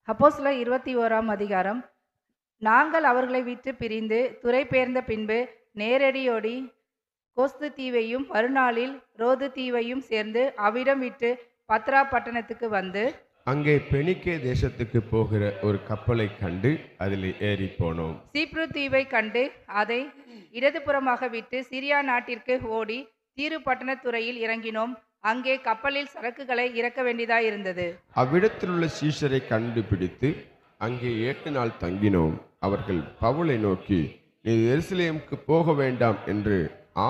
அப்போஸ்தலர் 21 அதிகாரம். நாங்கள் அவர்களை விட்டு பிரிந்து துறை பெயர்ந்த பின்பு நேரடியோடி கோஸ்து தீவையும் மறுநாளில் ரோது தீவையும் சேர்ந்து அவ்விடம் விட்டு பத்ரா பட்டணத்துக்கு வந்து அங்கே பெனிக்கே தேசத்துக்கு போகிற ஒரு கப்பலை கண்டு அதில் ஏறி போனோம். சீப்ரு தீவை கண்டு அதை இடதுபுறமாக விட்டு சிரியா நாட்டிற்கு ஓடி தீரு பட்டணத்துறையில் இறங்கினோம். அங்கே கப்பலில் சரக்குகளை இறக்க வேண்டியதாய் இருந்தது. அவ்விடத்தில் உள்ள சீஷரை கண்டுபிடித்து அங்கே 7 நாள் தங்கினோம். அவர்கள் பவுலை நோக்கி, நீ எருசலேமுக்கு போக வேண்டாம் என்று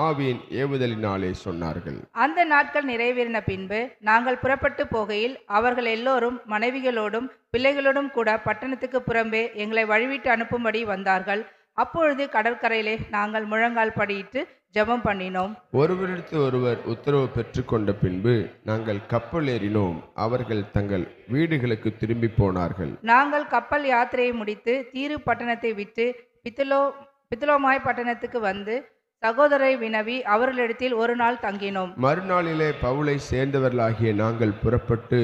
ஆவியின் ஏவுதலினாலே சொன்னார்கள். அந்த நாட்கள் நிறைவேறின பின்பு நாங்கள் புறப்பட்டு போகையில் அவர்கள் எல்லோரும் மனைவிகளோடும் பிள்ளைகளோடும் கூட பட்டணத்துக்கு புறம்பே எங்களை வழிவிட்டு அனுப்பும்படி வந்தார்கள். அப்பொழுது கடற்கரையிலே நாங்கள் முழங்கால் படியிட்டு ஜெபம் பண்ணினோம். ஒருவரிடத்து ஒருவர் உத்தரவு பெற்றுக்கொண்ட பின்பு நாங்கள் கப்பல் ஏறினோம். அவர்கள் தங்கள் வீடுகளுக்கு திரும்பி போனார்கள். நாங்கள் கப்பல் யாத்திரையை முடித்து தீரு பட்டணத்தை விட்டு பித்தலோமாய் பட்டணத்துக்கு வந்து சகோதரரை வினவி அவர்களிடத்தில் ஒரு நாள் தங்கினோம். மறுநாளிலே பவுலை சேர்ந்தவர்களாகிய நாங்கள் புறப்பட்டு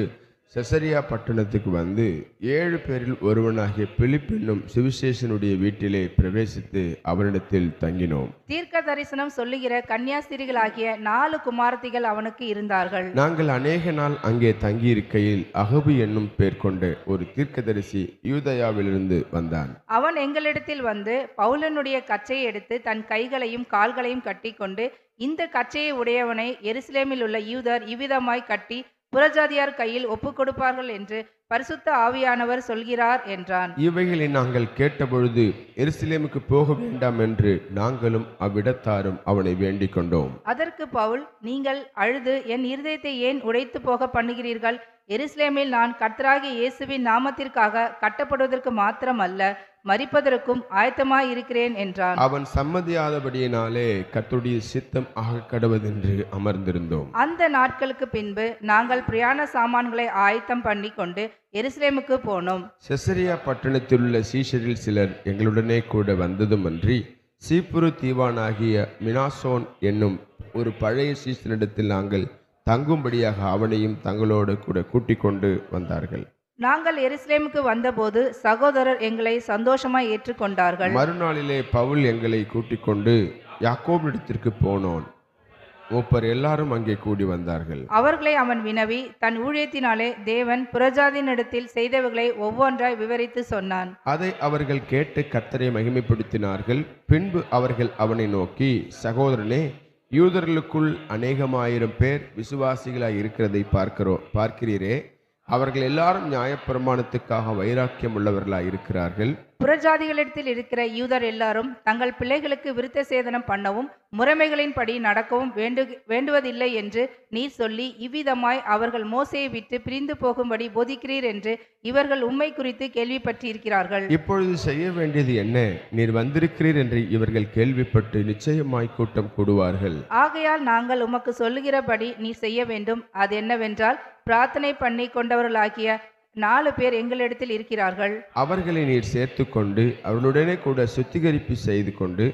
செசரியா பட்டணத்துக்கு வந்து 7 பேரில் ஒருவனாகிய பிலிப் என்னும் சுவிசேஷனுடைய வீட்டிலே பிரவேசித்து அவரிடத்தில் தங்கினோம். தீர்க்க தரிசனம் சொல்லுகிற கன்னியாஸ்திரிகளாகிய 4 குமாரத்திகள் அவனுக்கு இருந்தார்கள். நாங்கள் அநேக நாள் அங்கே தங்கியிருக்கையில் அகபு என்னும் பேர் கொண்ட ஒரு தீர்க்கதரிசி யூதயாவிலிருந்து வந்தான். அவன் எங்களிடத்தில் வந்து பவுலனுடைய கச்சையை எடுத்து தன் கைகளையும் கால்களையும் கட்டி கொண்டு, இந்த கச்சையை உடையவனை எருசலேமில் உள்ள யூதர் இவ்விதமாய் கட்டி புறஜாதியார் கையில் ஒப்புக் கொடுப்பார்கள் என்று பரிசுத்த ஆவியானவர் சொல்கிறார் என்றான். இவைகளை நாங்கள் கேட்டபொழுது எருசலேமுக்கு போக வேண்டாம் என்று நாங்களும் அவ்விடத்தாரும் அவனை வேண்டிக் கொண்டோம். அதற்கு பவுல், நீங்கள் அழுது என் இருதயத்தை ஏன் உடைத்து போக பண்ணுகிறீர்கள்? எருசலேமில் நான் கர்த்தராகிய இயேசுவின் நாமத்திற்காக கட்டப்படுவதற்கு மாத்திரம் அல்ல, மரிப்பதற்கும் ஆயத்தமாயிருக்கிறேன் என்றான். அவன் சம்மதியாதபடியினாலே கர்த்தருடைய சித்தம் ஆக கடவதென்று அமர்ந்திருந்தோம். அந்த நாட்களுக்கு பின்பு நாங்கள் பிரயாண சாமான்களை ஆயத்தம் பண்ணி கொண்டு எருசலேமுக்கு போனோம். செசரியா பட்டணத்தில் உள்ள சீஷரில் சிலர் எங்களுடனே கூட வந்ததுமன்றி சீப்புரு தீவானாகிய மினாசோன் என்னும் ஒரு பழைய சீஷனிடத்தில் நாங்கள் தங்கும்படியாக அவனையும் தங்களோடு கூட கூட்டிக் கொண்டு வந்தார்கள். நாங்கள் எருசலேமுக்கு வந்தபோது சகோதரர் எங்களை சந்தோஷமாய் ஏற்றுக்கொண்டார்கள். மறுநாளிலே பவுல் எங்களை கூட்டிக் கொண்டு யாக்கோபிடத்திற்கு போனோன். மூப்பர் எல்லாரும் அங்கே கூடி வந்தார்கள். அவர்களை அவன் வினவி தன் ஊழியத்தினாலே தேவன் புறஜாதியினிடத்தில் செய்தவைகளை ஒவ்வொன்றாய் விவரித்து சொன்னான். அதை அவர்கள் கேட்டு கர்த்தரை மகிமைப்படுத்தினார்கள். பின்பு அவர்கள் அவனை நோக்கி, சகோதரனே, யூதர்களுக்குள் அநேகமாயிரம் பேர் விசுவாசிகளாய் இருக்கிறதை பார்க்கிறீரே, அவர்கள் எல்லாரும் நியாயப்பிரமாணத்துக்காக வைராக்கியம் உள்ளவர்களாய் இருக்கிறார்கள். புறஜாதிகளிடத்தில் இருக்கிற யூதர் எல்லாரும் தங்கள் பிள்ளைகளுக்கு விருத்த சேதனம் பண்ணவும் முறைமைகளின்படி நடக்கவும் வேண்டுவதில்லை என்று நீர் சொல்லி இவ்விதமாய் அவர்கள் மோசையை விட்டு பிரிந்து போகும்படி போதிக்கிறீர் என்று இவர்கள் உம்மை குறித்து கேள்விப்பட்டிருக்கிறார்கள். இப்பொழுது செய்ய வேண்டியது என்ன? நீர் வந்திருக்கிறீர் என்று இவர்கள் கேள்விப்பட்டு நிச்சயமாய் கூட்டம் கூடுவார்கள். ஆகையால் நாங்கள் உமக்கு சொல்லுகிறபடி நீ செய்ய வேண்டும். அது என்னவென்றால், பிரார்த்தனை பண்ணி கொண்டவர்களாகிய 4 பேர் எங்களிடத்தில் இருக்கிறார்கள். அவர்களை நீர் சேர்த்து கொண்டு அவர்களுடனே கூட சுத்திகரிப்பு செய்து கொண்டு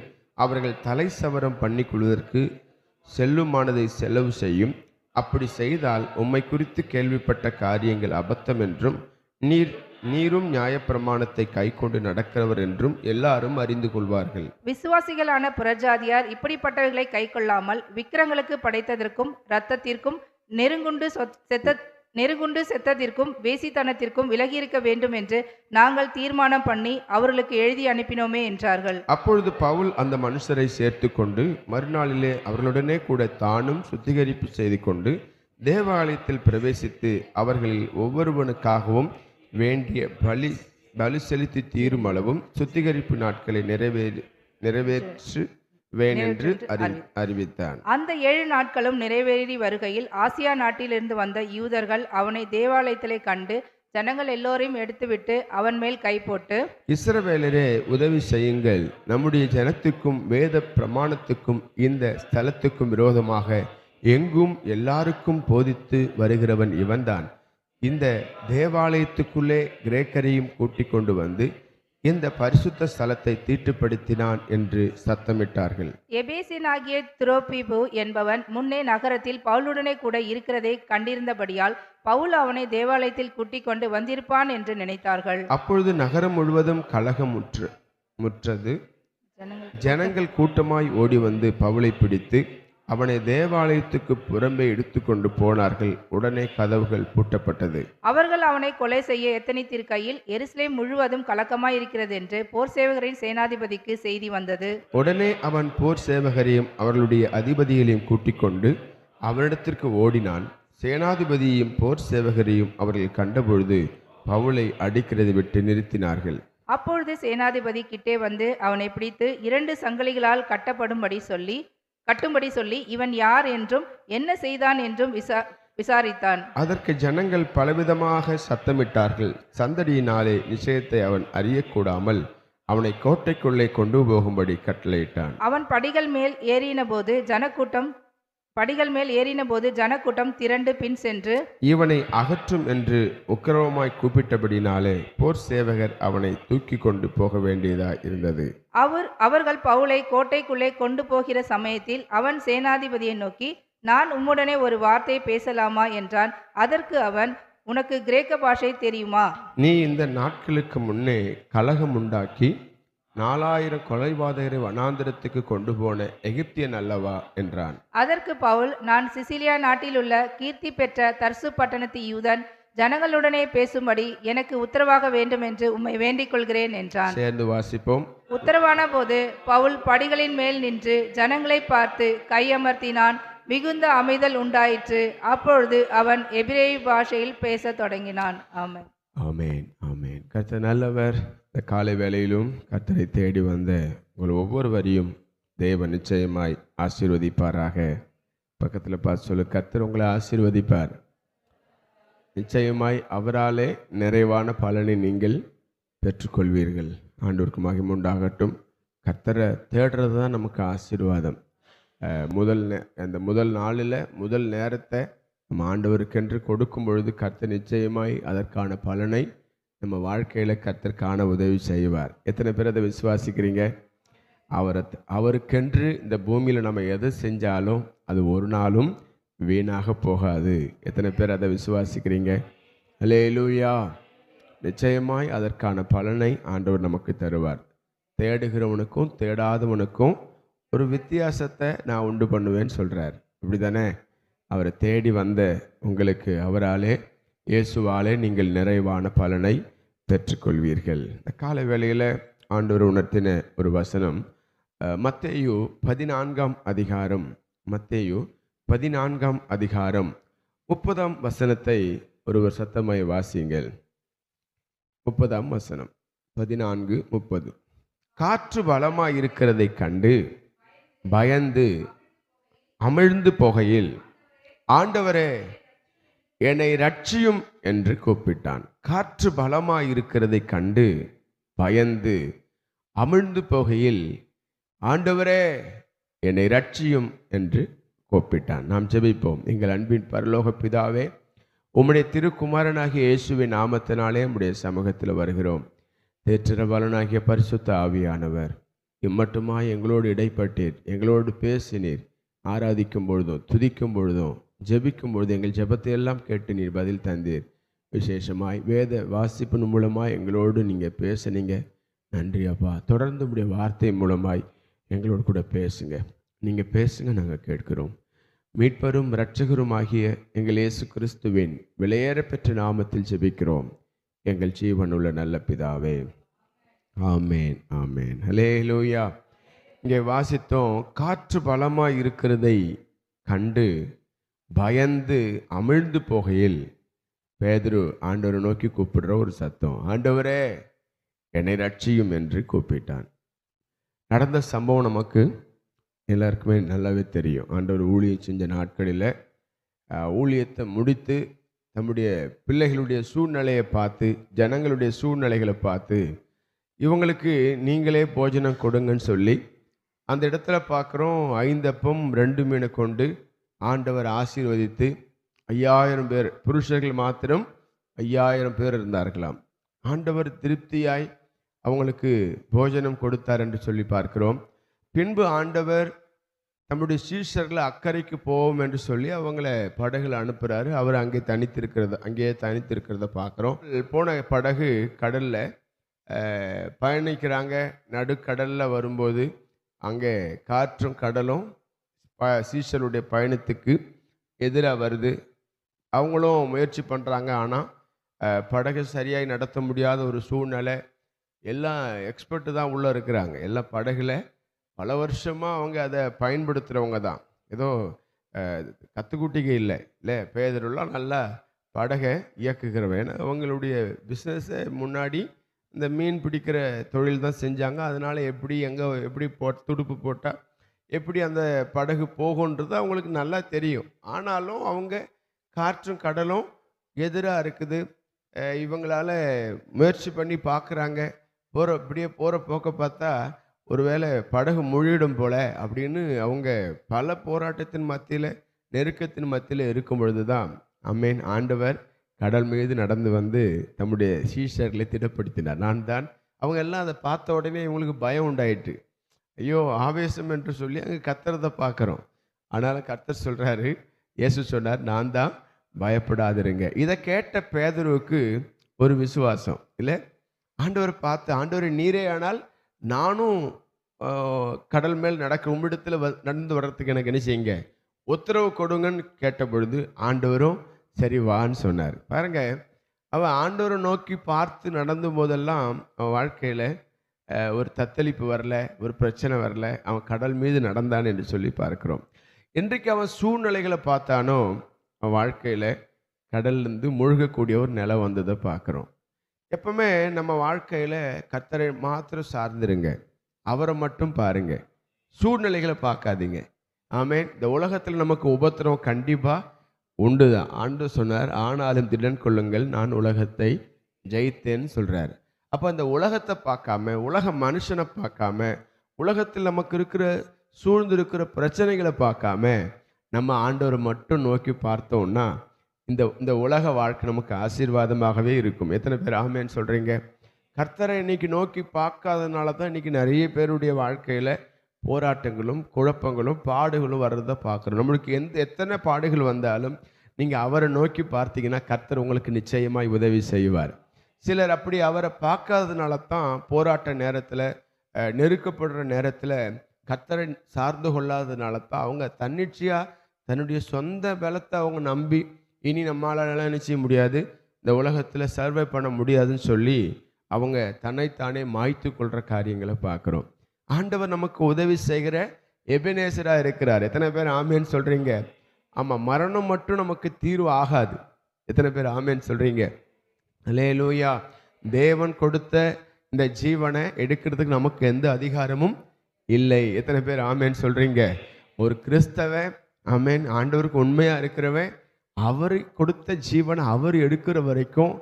அவர்கள் தலை சவரம் பண்ணி கொள்வதற்கு செல்லுமானதை செலவு செய்யும். அப்படி செய்தால் உம்மை குறித்து கேள்விப்பட்ட காரியங்கள் அபத்தம் என்றும் நீரும் நியாயப்பிரமாணத்தை கை கொண்டு நடக்கிறவர் என்றும் எல்லாரும் அறிந்து கொள்வார்கள். விசுவாசிகளான புறஜாதியார் இப்படிப்பட்டவைகளை கை கொள்ளாமல் விக்கிரங்களுக்கு படைத்ததற்கும் இரத்தத்திற்கும் நெருங்குண்டு செத்ததிற்கும் வேசித்தனத்திற்கும் விலகியிருக்க வேண்டும் என்று நாங்கள் தீர்மானம் பண்ணி அவர்களுக்கு எழுதி அனுப்பினோமே என்றார்கள். அப்பொழுது பவுல் அந்த மனுஷரை சேர்த்து கொண்டு மறுநாளிலே அவர்களுடனே கூட தானும் சுத்திகரிப்பு செய்து கொண்டு தேவாலயத்தில் பிரவேசித்து அவர்களில் ஒவ்வொருவனுக்காகவும் வேண்டிய பலி செலுத்தி தீரும் அளவும் சுத்திகரிப்பு நாட்களை நிறைவேற்று வேணென்று அறிவித்தான். அந்த 7 நாட்களும் நிறைவேறி வருகையில் ஆசியா நாட்டிலிருந்து வந்த யூதர்கள் அவனை தேவாலயத்திலே கண்டு ஜனங்கள் எல்லோரையும் எடுத்துவிட்டு அவன் மேல் கை போட்டு, இஸ்ரவேலரே, உதவி செய்யுங்கள், நம்முடைய ஜனத்துக்கும் வேத பிரமாணத்துக்கும் இந்த ஸ்தலத்துக்கும் விரோதமாக எங்கும் எல்லாருக்கும் போதித்து வருகிறவன் இவன்தான். இந்த தேவாலயத்துக்குள்ளே கிரேக்கரையும் கூட்டிக் கொண்டு வந்து இந்த பரிசுத்த ஸ்தலத்தை தீட்டுப்படுத்தினான் என்று சத்தமிட்டார்கள். எபேசியனாகிய துரோபிபு என்பவன் முன்னே நகரத்தில் பவுலுடனே கூட இருக்கிறதை கண்டிருந்தபடியால் பவுல் அவனை தேவாலயத்தில் கூட்டிக் கொண்டு வந்திருப்பான் என்று நினைத்தார்கள். அப்பொழுது நகரம் முழுவதும் கலகம் முற்றது. ஜனங்கள் கூட்டமாய் ஓடி வந்து பவுலை பிடித்து அவனை தேவாலயத்துக்கு புறம்பே எடுத்துக்கொண்டு போனார்கள். உடனே கதவுகள் பூட்டப்பட்டது. அவர்கள் அவனை கொலை செய்ய எத்தனித்திருக்கையில் எருசலேம் முழுவதும் கலக்கமாய் இருக்கிறது என்று போர் சேவகரின் சேனாதிபதிக்கு செய்தி வந்தது. உடனே அவன் போர் சேவகரையும் அவர்களுடைய அதிபதிகளையும் கூட்டிக் கொண்டு அவனிடத்திற்கு ஓடினான். சேனாதிபதியையும் போர் சேவகரையும் அவர்கள் கண்டபொழுது பவுலை அடிக்கிறது விட்டு நிறுத்தினார்கள். அப்பொழுது சேனாதிபதி கிட்டே வந்து அவனை பிடித்து 2 சங்கிலிகளால் கட்டும்படி சொல்லி இவன் யார் என்றும் என்ன செய்தான் என்றும் விசாரித்தான். அதற்கு ஜனங்கள் பலவிதமாக சத்தமிட்டார்கள். சந்தடியினாலே நிச்சயத்தை அவன் அறியக்கூடாமல் அவனை கோட்டைக்குள்ளே கொண்டு போகும்படி கட்டளையிட்டான். அவன் படிகள் மேல் ஏறின போது ஜனக்கூட்டம் திரண்டு பின் சென்று இவனை அகற்றும் என்று உக்கிரமாய் கூப்பிட்டபடினாலே போர் சேவகர் அவனை தூக்கி கொண்டு போக வேண்டியதாய் இருந்தது. அவர்கள் பவுலை கோட்டைக்குள்ளே கொண்டு போகிற சமயத்தில் அவன் சேனாதிபதியை நோக்கி, நான் உம்முடனே ஒரு வார்த்தை பேசலாமா என்றான். அதற்கு அவன், உனக்கு கிரேக்க பாஷை தெரியுமா? நீ இந்த நாட்களுக்கு முன்னே கலகம் உண்டாக்கி 4000 கொலைபாதகரை வனாந்திரத்துக்கு கொண்டு போன எகிப்தியன் அல்லவா என்றான். அதற்கு பவுல், நான் சிசிலியா நாட்டில் உள்ள கீர்த்தி பெற்ற தர்சு பட்டணத்து யூதன், ஜனங்களுடனே பேசும்படி எனக்கு உத்தரவாக வேண்டும் என்று உம்மை வேண்டிக் கொள்கிறேன் என்றான். சேர்ந்து வாசிப்போம். உத்தரவான போது பவுல் படிகளின் மேல் நின்று ஜனங்களை பார்த்து கையமர்த்தினான். மிகுந்த அமைதல் உண்டாயிற்று. அப்பொழுது அவன் எபிரேய பாஷையில் பேசத் தொடங்கினான். ஆமென். ஆமென். ஆமென். கர்த்தர் நல்லவர். இந்த காலை வேளையிலும் கர்த்தரை தேடி வந்த உங்கள் ஒவ்வொருவரையும் தேவன் நிச்சயமாய் ஆசீர்வதிப்பாராக. பக்கத்தில் பார்த்து சொல்லு, கர்த்தர் உங்களை ஆசீர்வதிப்பார். நிச்சயமாய் அவராலே நிறைவான பலனை நீங்கள் பெற்றுக்கொள்வீர்கள். ஆண்டவருக்கு மகிமை உண்டாகட்டும். கர்த்தரை தேடுறது தான் நமக்கு ஆசீர்வாதம். அந்த முதல் நாளில் முதல் நேரத்தை நம்ம ஆண்டவருக்கென்று கொடுக்கும் பொழுது கர்த்தர் நிச்சயமாய் அதற்கான பலனை நம்ம வாழ்க்கையில் கர்த்தர் காண உதவி செய்வார். எத்தனை பேர் அதை விசுவாசிக்கிறீங்க? அவருக்கென்று இந்த பூமியில் நம்ம எது செஞ்சாலும் அது ஒரு நாளும் வீணாக போகாது. எத்தனை பேர் அதை விசுவாசிக்கிறீங்க? அல்லேலூயா. நிச்சயமாய் அதற்கான பலனை ஆண்டவர் நமக்கு தருவார். தேடுகிறவனுக்கும் தேடாதவனுக்கும் ஒரு வித்தியாசத்தை நான் உண்டு பண்ணுவேன்னு சொல்கிறார். இப்படி தானே? அவரை தேடி வந்த உங்களுக்கு அவராலே, இயேசுவாலே நீங்கள் நிறைவான பலனை பெற்றுக்கொள்வீர்கள். இந்த காலை வேளையில் ஆண்டவர் உணர்த்தின ஒரு வசனம் மத்தேயு 14ஆம் அதிகாரம், மத்தேயு 14ஆம் அதிகாரம் 30ஆம் வசனத்தை ஒருவர் சத்தமாய் வாசியுங்கள். 30ஆம் வசனம், 14:30. காற்று பலமாய் இருக்கிறதை கண்டு பயந்து அமிழ்ந்து போகையில், ஆண்டவரே என்னை ரட்சியும் என்று கூப்பிட்டான். காற்று பலமாய் இருக்கிறதை கண்டு பயந்து அமிழ்ந்து போகையில், ஆண்டவரே என்னை ரட்சியும் என்று கூப்பிட்டான். நாம் ஜெபிப்போம். எங்கள் அன்பின் பரலோக பிதாவே, உம்முடைய திருக்குமாரனாகிய இயேசுவின் நாமத்தினாலே உம்முடைய சமூகத்தில் வருகிறோம். தேற்றரவாளனாகிய பரிசுத்த ஆவியானவர், இம்மட்டுமாய் எங்களோடு இடைப்பட்டீர், எங்களோடு பேசினீர். ஆராதிக்கும் பொழுதும் துதிக்கும் பொழுதும் ஜெபிக்கும் பொழுது எங்கள் ஜெபத்தை எல்லாம் கேட்டு நீர் பதில் தந்தீர். விசேஷமாய் வேத வாசிப்பின் மூலமாய் எங்களோடு நீங்கள் பேசுனீங்க. நன்றி அப்பா. தொடர்ந்து உடைய வார்த்தை மூலமாய் எங்களோடு கூட பேசுங்க. நீங்கள் பேசுங்க, நாங்கள் கேட்கிறோம். மீட்பரும் இரட்சகரும் ஆகிய எங்கள் இயேசு கிறிஸ்துவின் விலையேற பெற்ற நாமத்தில் ஜெபிக்கிறோம் எங்கள் ஜீவனுள்ள நல்ல பிதாவே. ஆமேன், ஆமேன். ஹல்லேலூயா. இங்கே வாசித்தோம், காற்று பலமாய் இருக்கிறதை கண்டு பயந்து அமிழ்ந்து போகையில், பேதுரு ஆண்டவரை நோக்கி கூப்பிடுற ஒரு சத்தம், ஆண்டவரே என்னை ரட்சியும் என்று கூப்பிட்டான். நடந்த சம்பவம் நமக்கு எல்லாருக்குமே நல்லாவே தெரியும். ஆண்டவர் ஊழியம் செஞ்ச நாட்களில் ஊழியத்தை முடித்து தம்முடைய பிள்ளைகளுடைய சூழ்நிலையை பார்த்து, ஜனங்களுடைய சூழ்நிலைகளை பார்த்து, இவங்களுக்கு நீங்களே போஜனம் கொடுங்கன்னு சொல்லி அந்த இடத்துல பார்க்குறோம். 5 அப்பம் 2 மீனை கொண்டு ஆண்டவர் ஆசீர்வதித்து 5000 பேர், புருஷர்கள் மாத்திரம் 5000 பேர் இருந்தார்களாம். ஆண்டவர் திருப்தியாய் அவங்களுக்கு போஜனம் கொடுத்தார் என்று சொல்லி பார்க்கிறோம். பின்பு ஆண்டவர் தம்முடைய சீஷர்களை அக்கறைக்கு போவோம் என்று சொல்லி அவங்கள படகுல அனுப்புகிறாரு. அவர் அங்கேயே தனித்திருக்கிறத பார்க்குறோம். போன படகு கடலில் பயணிக்கிறாங்க. நடுக்கடலில் வரும்போது அங்கே காற்றும் கடலும் சீஷருடைய பயணத்துக்கு எதிராக வருது. அவங்களும் முயற்சி பண்ணுறாங்க. ஆனால் படகு சரியாய் நடத்த முடியாத ஒரு சூழ்நிலை. எல்லாம் எக்ஸ்பர்ட்டு தான் உள்ளே இருக்கிறாங்க. எல்லாம் படகுல பல வருஷமாக அவங்க அதை பயன்படுத்துகிறவங்க தான். ஏதோ கற்றுக்குட்டிக இல்லை. பேதரெல்லாம் நல்லா படகை இயக்குகிறவன். ஏன்னா அவங்களுடைய பிஸ்னஸை முன்னாடி இந்த மீன் பிடிக்கிற தொழில் தான் செஞ்சாங்க. அதனால் எப்படி துடுப்பு போட்டால் எப்படி அந்த படகு போகுன்றது அவங்களுக்கு நல்லா தெரியும். ஆனாலும் அவங்க காற்றும் கடலும் எதிராக இருக்குது. இவங்களால் முயற்சி பண்ணி பார்க்குறாங்க. இப்படியே போகிற போக்க பார்த்தா ஒருவேளை படகு முழிடும் போல அப்படின்னு அவங்க பல போராட்டத்தின் மத்தியில், நெருக்கத்தின் மத்தியில் இருக்கும் பொழுது தான் ஆமென், ஆண்டவர் கடல் மீது நடந்து வந்து தம்முடைய சீஷர்களை திடப்படுத்தினார். நான் தான். அவங்க எல்லாம் அதை பார்த்த உடனே இவங்களுக்கு பயம் உண்டாயிட்டு, ஐயோ ஆவேசம் என்று சொல்லி அங்கே கத்துறதை பார்க்குறோம். ஆனாலும் கர்த்தர் சொல்கிறாரு, இயேசு சொன்னார், நான் தான், பயப்படாதிருங்க. இதை கேட்ட பேதுருவுக்கு ஒரு விசுவாசம் இல்லை. ஆண்டவரை பார்த்து, ஆண்டவரை நீரே ஆனால் நானும் கடல் மேல் நடக்க உம்மிடத்தில் நடந்து வர்றதுக்கு எனக்கு என்ன செய்யுங்க, உத்தரவு கொடுங்கன்னு கேட்ட பொழுது ஆண்டவரும் சரி வான்னு சொன்னார். பாருங்க, அவன் ஆண்டவரை நோக்கி பார்த்து நடந்த போதெல்லாம் அவன் வாழ்க்கையில் ஒரு தத்தளிப்பு வரல, ஒரு பிரச்சனை வரல. அவன் கடல் மீது நடந்தான் என்று சொல்லி பார்க்கிறோம். இன்றைக்கு அவன் சூழ்நிலைகளை பார்த்தானோ அவன் வாழ்க்கையில் கடல்லேருந்து முழுகக்கூடிய ஒரு நிலை வந்ததை பார்க்குறோம். எப்பவுமே நம்ம வாழ்க்கையில் கர்த்தரை மாத்திரம் சார்ந்துருங்க, அவரை மட்டும் பாருங்க, சூழ்நிலைகளை பார்க்காதீங்க. ஆமென். இந்த உலகத்தில் நமக்கு உபத்திரம் கண்டிப்பாக உண்டு தான். ஆண்டு சொன்னார், ஆனாலும் திடன் கொள்ளுங்கள், நான் உலகத்தை ஜெயித்தேன்னு சொல்கிறார். அப்போ இந்த உலகத்தை பார்க்காம, உலக மனுஷனை பார்க்காம, உலகத்தில் நமக்கு இருக்கிற சூழ்ந்து இருக்கிற பிரச்சனைகளை பார்க்காம, நம்ம ஆண்டவரை மட்டும் நோக்கி பார்த்தோம்னா இந்த இந்த உலக வாழ்க்கை நமக்கு ஆசீர்வாதமாகவே இருக்கும். எத்தனை பேர் ஆமேன்னு சொல்கிறீங்க? கர்த்தரை இன்னைக்கு நோக்கி பார்க்காதனால தான் இன்னைக்கு நிறைய பேருடைய வாழ்க்கையில் போராட்டங்களும் குழப்பங்களும் பாடுகளும் வர்றதை பார்க்குறோம். நம்மளுக்கு எத்தனை பாடுகள் வந்தாலும் நீங்கள் அவரை நோக்கி பார்த்தீங்கன்னா கர்த்தர் உங்களுக்கு நிச்சயமாய் உதவி செய்வார். சிலர் அப்படி அவரை பார்க்காததுனால தான் போராட்ட நேரத்தில், நெருக்கப்படுற நேரத்தில் கர்த்தரை சார்ந்து கொள்ளாததுனால தான் அவங்க தன்னிச்சையாக தன்னுடைய சொந்த பலத்தை அவங்க நம்பி இனி நம்மளால் நிச்சய முடியாது, இந்த உலகத்தில் சர்வை பண்ண முடியாதுன்னு சொல்லி அவங்க தன்னைத்தானே மாய்த்து கொள்கிற காரியங்களை பார்க்குறோம். ஆண்டவர் நமக்கு உதவி செய்கிற எபெனேசராக இருக்கிறார். எத்தனை பேர் ஆமேன்னு சொல்கிறீங்க? ஆமாம், மரணம் மட்டும் நமக்கு தீர்வு ஆகாது. எத்தனை பேர் ஆமேன்னு சொல்கிறீங்க? அல்லேலூயா. தேவன் கொடுத்த இந்த ஜீவனை எடுக்கிறதுக்கு நமக்கு எந்த அதிகாரமும் இல்லை. எத்தனை பேர் ஆமேன்னு சொல்கிறீங்க? ஒரு கிறிஸ்தவன் ஆமேன் ஆண்டவருக்கு உண்மையாக இருக்கிறவன் அவர் கொடுத்த ஜீவனை அவர் எடுக்கிற வரைக்கும்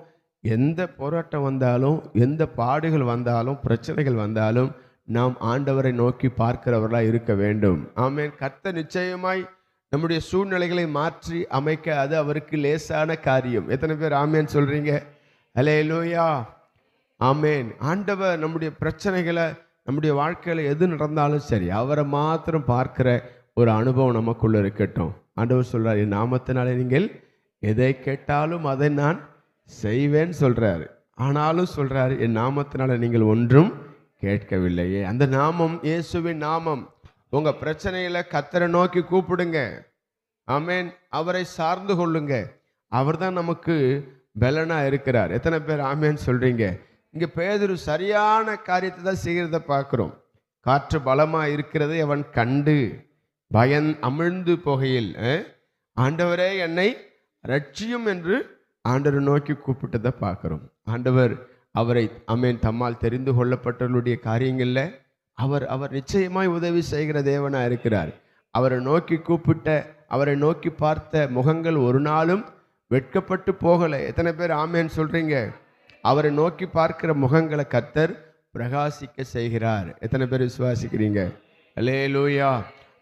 எந்த போராட்டம் வந்தாலும், எந்த பாடுகள் வந்தாலும், பிரச்சனைகள் வந்தாலும் நாம் ஆண்டவரை நோக்கி பார்க்கிறவர்களாக இருக்க வேண்டும். ஆமேன். கர்த்தர் நிச்சயமாய் நம்முடைய சூழ்நிலைகளை மாற்றி அமைக்க அது அவருக்கு லேசான காரியம். எத்தனை பேர் ஆமேன் சொல்கிறீங்க? அல்லேலூயா. ஆமேன். ஆண்டவர் நம்முடைய பிரச்சனைகளை, நம்முடைய வாழ்க்கையில் எது நடந்தாலும் சரி அவரை மாத்திரம் பார்க்கிற ஒரு அனுபவம் நமக்குள்ள இருக்கட்டும். ஆண்டவர் சொல்றார், என் நாமத்தினாலே நீங்கள் எதை கேட்டாலும் அதை நான் செய்வேன்னு சொல்றாரு. ஆனாலும் சொல்றாரு, என் நாமத்தினால நீங்கள் ஒன்றும் கேட்கவில்லையே. அந்த நாமம் இயேசுவின் நாமம். உங்க பிரச்சனையில கர்த்தரை நோக்கி கூப்பிடுங்க. ஆமேன். அவரை சார்ந்து கொள்ளுங்க. அவர் தான் நமக்கு பலனா இருக்கிறார். எத்தனை பேர் ஆமேன்னு சொல்றீங்க? இங்க பேதுரு சரியான காரியத்தை தான் செய்கிறத பார்க்கிறோம். காற்று பலமா இருக்கிறதை அவன் கண்டு பயன் அமிழ்ந்து போகையில், ஆண்டவரே என்னை ரட்சியும் என்று ஆண்டவர் நோக்கி கூப்பிட்டதை பார்க்கிறோம். ஆண்டவர் அவரை ஆமேன் தம்மால் தெரிந்து கொள்ளப்பட்டவர்களுடைய காரியங்களில் அவர் நிச்சயமாய் உதவி செய்கிற தேவனாக இருக்கிறார். அவரை நோக்கி கூப்பிட்ட, அவரை நோக்கி பார்த்த முகங்கள் ஒரு நாளும் வெட்கப்பட்டு போகலை. எத்தனை பேர் ஆமேன்னு சொல்றீங்க? அவரை நோக்கி பார்க்கிற முகங்களை கர்த்தர் பிரகாசிக்க செய்கிறார். எத்தனை பேர் விசுவாசிக்கிறீங்க? அல்லேலூயா.